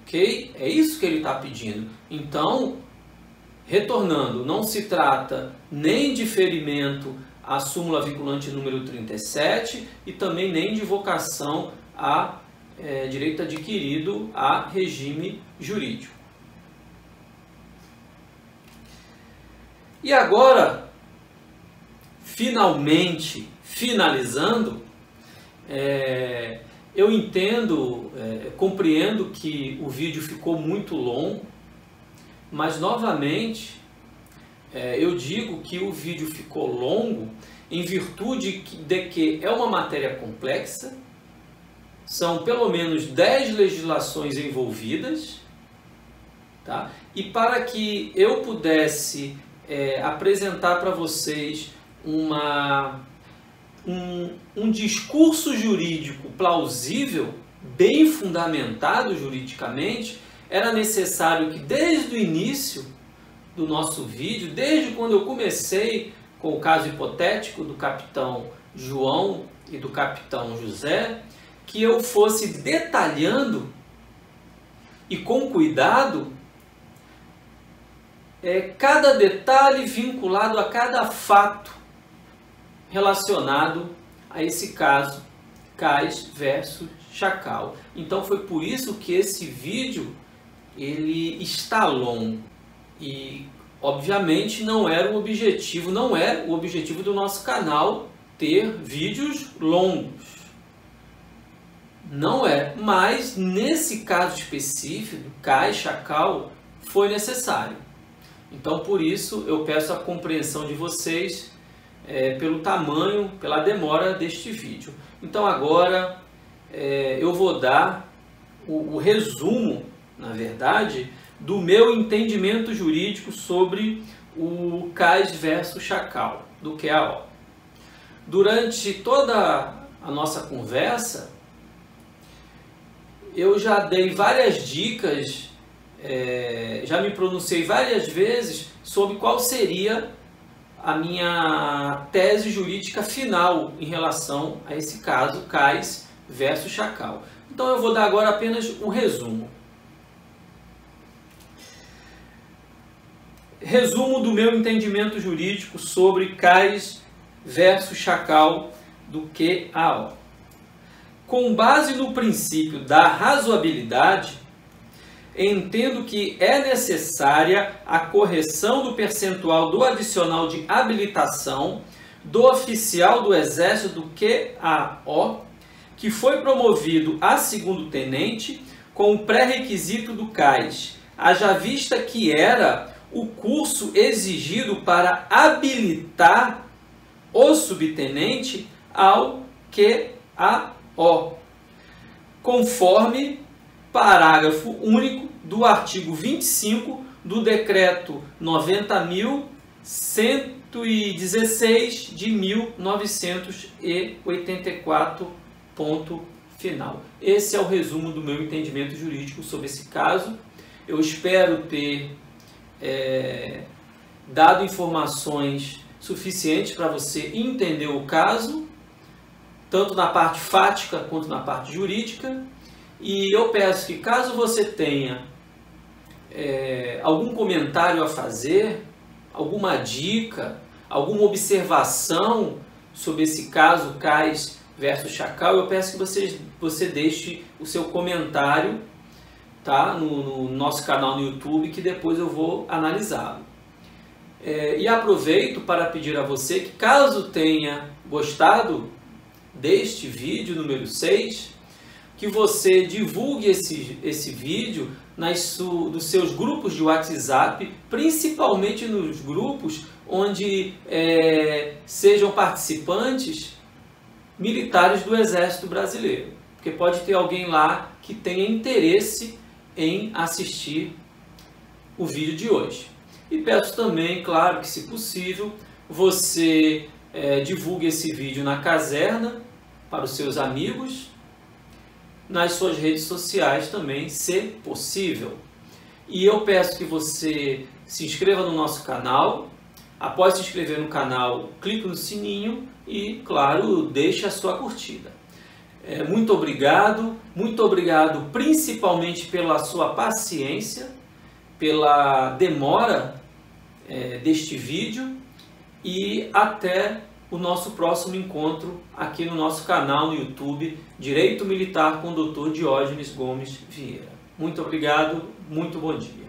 Ok? É isso que ele está pedindo. Então, retornando, não se trata nem de ferimento à súmula vinculante número 37 e também nem de invocação a direito adquirido a regime jurídico. E agora, finalizando, eu entendo, compreendo que o vídeo ficou muito longo, mas novamente eu digo que o vídeo ficou longo em virtude de que é uma matéria complexa, são pelo menos 10 legislações envolvidas, tá? E para que eu pudesse apresentar para vocês um discurso jurídico plausível, bem fundamentado juridicamente, era necessário que desde o início do nosso vídeo, desde quando eu comecei com o caso hipotético do capitão João e do capitão José, que eu fosse detalhando e com cuidado cada detalhe vinculado a cada fato relacionado a esse caso Cais versus Chacal. Então foi por isso que esse vídeo ele está longo e obviamente não é o objetivo do nosso canal ter vídeos longos. Não é, mas nesse caso específico, Cais, Chacal, foi necessário. Então por isso eu peço a compreensão de vocês pelo tamanho, pela demora deste vídeo. Então agora eu vou dar o resumo, na verdade, do meu entendimento jurídico sobre o Cais versus Chacal, do QAO. Durante toda a nossa conversa, eu já dei várias dicas, já me pronunciei várias vezes sobre qual seria a minha tese jurídica final em relação a esse caso, Cais versus Chacal. Então eu vou dar agora apenas um resumo. Resumo do meu entendimento jurídico sobre Cais versus Chacal do QAO. Com base no princípio da razoabilidade, entendo que é necessária a correção do percentual do adicional de habilitação do oficial do Exército do QAO, que foi promovido a segundo tenente com o pré-requisito do Cais, haja vista que era o curso exigido para habilitar o subtenente ao QAO, conforme parágrafo único do artigo 25 do Decreto 90.116 de 1984, ponto final. Esse é o resumo do meu entendimento jurídico sobre esse caso. Eu espero ter dado informações suficientes para você entender o caso, tanto na parte fática quanto na parte jurídica. E eu peço que, caso você tenha algum comentário a fazer, alguma dica, alguma observação sobre esse caso Cais versus Chacal, eu peço que você deixe o seu comentário, tá, no nosso canal no YouTube, que depois eu vou analisá-lo. E aproveito para pedir a você que, caso tenha gostado deste vídeo número 6, que você divulgue esse vídeo dos seus grupos de WhatsApp, principalmente nos grupos onde sejam participantes militares do Exército Brasileiro, porque pode ter alguém lá que tenha interesse em assistir o vídeo de hoje. E peço também, claro, que se possível, você divulgue esse vídeo na caserna para os seus amigos, nas suas redes sociais também, se possível. E eu peço que você se inscreva no nosso canal. Após se inscrever no canal, clique no sininho e, claro, deixe a sua curtida. Muito obrigado principalmente pela sua paciência, pela demora deste vídeo, e até o nosso próximo encontro aqui no nosso canal no YouTube, Direito Militar com o Dr. Diógenes Gomes Vieira. Muito obrigado, muito bom dia.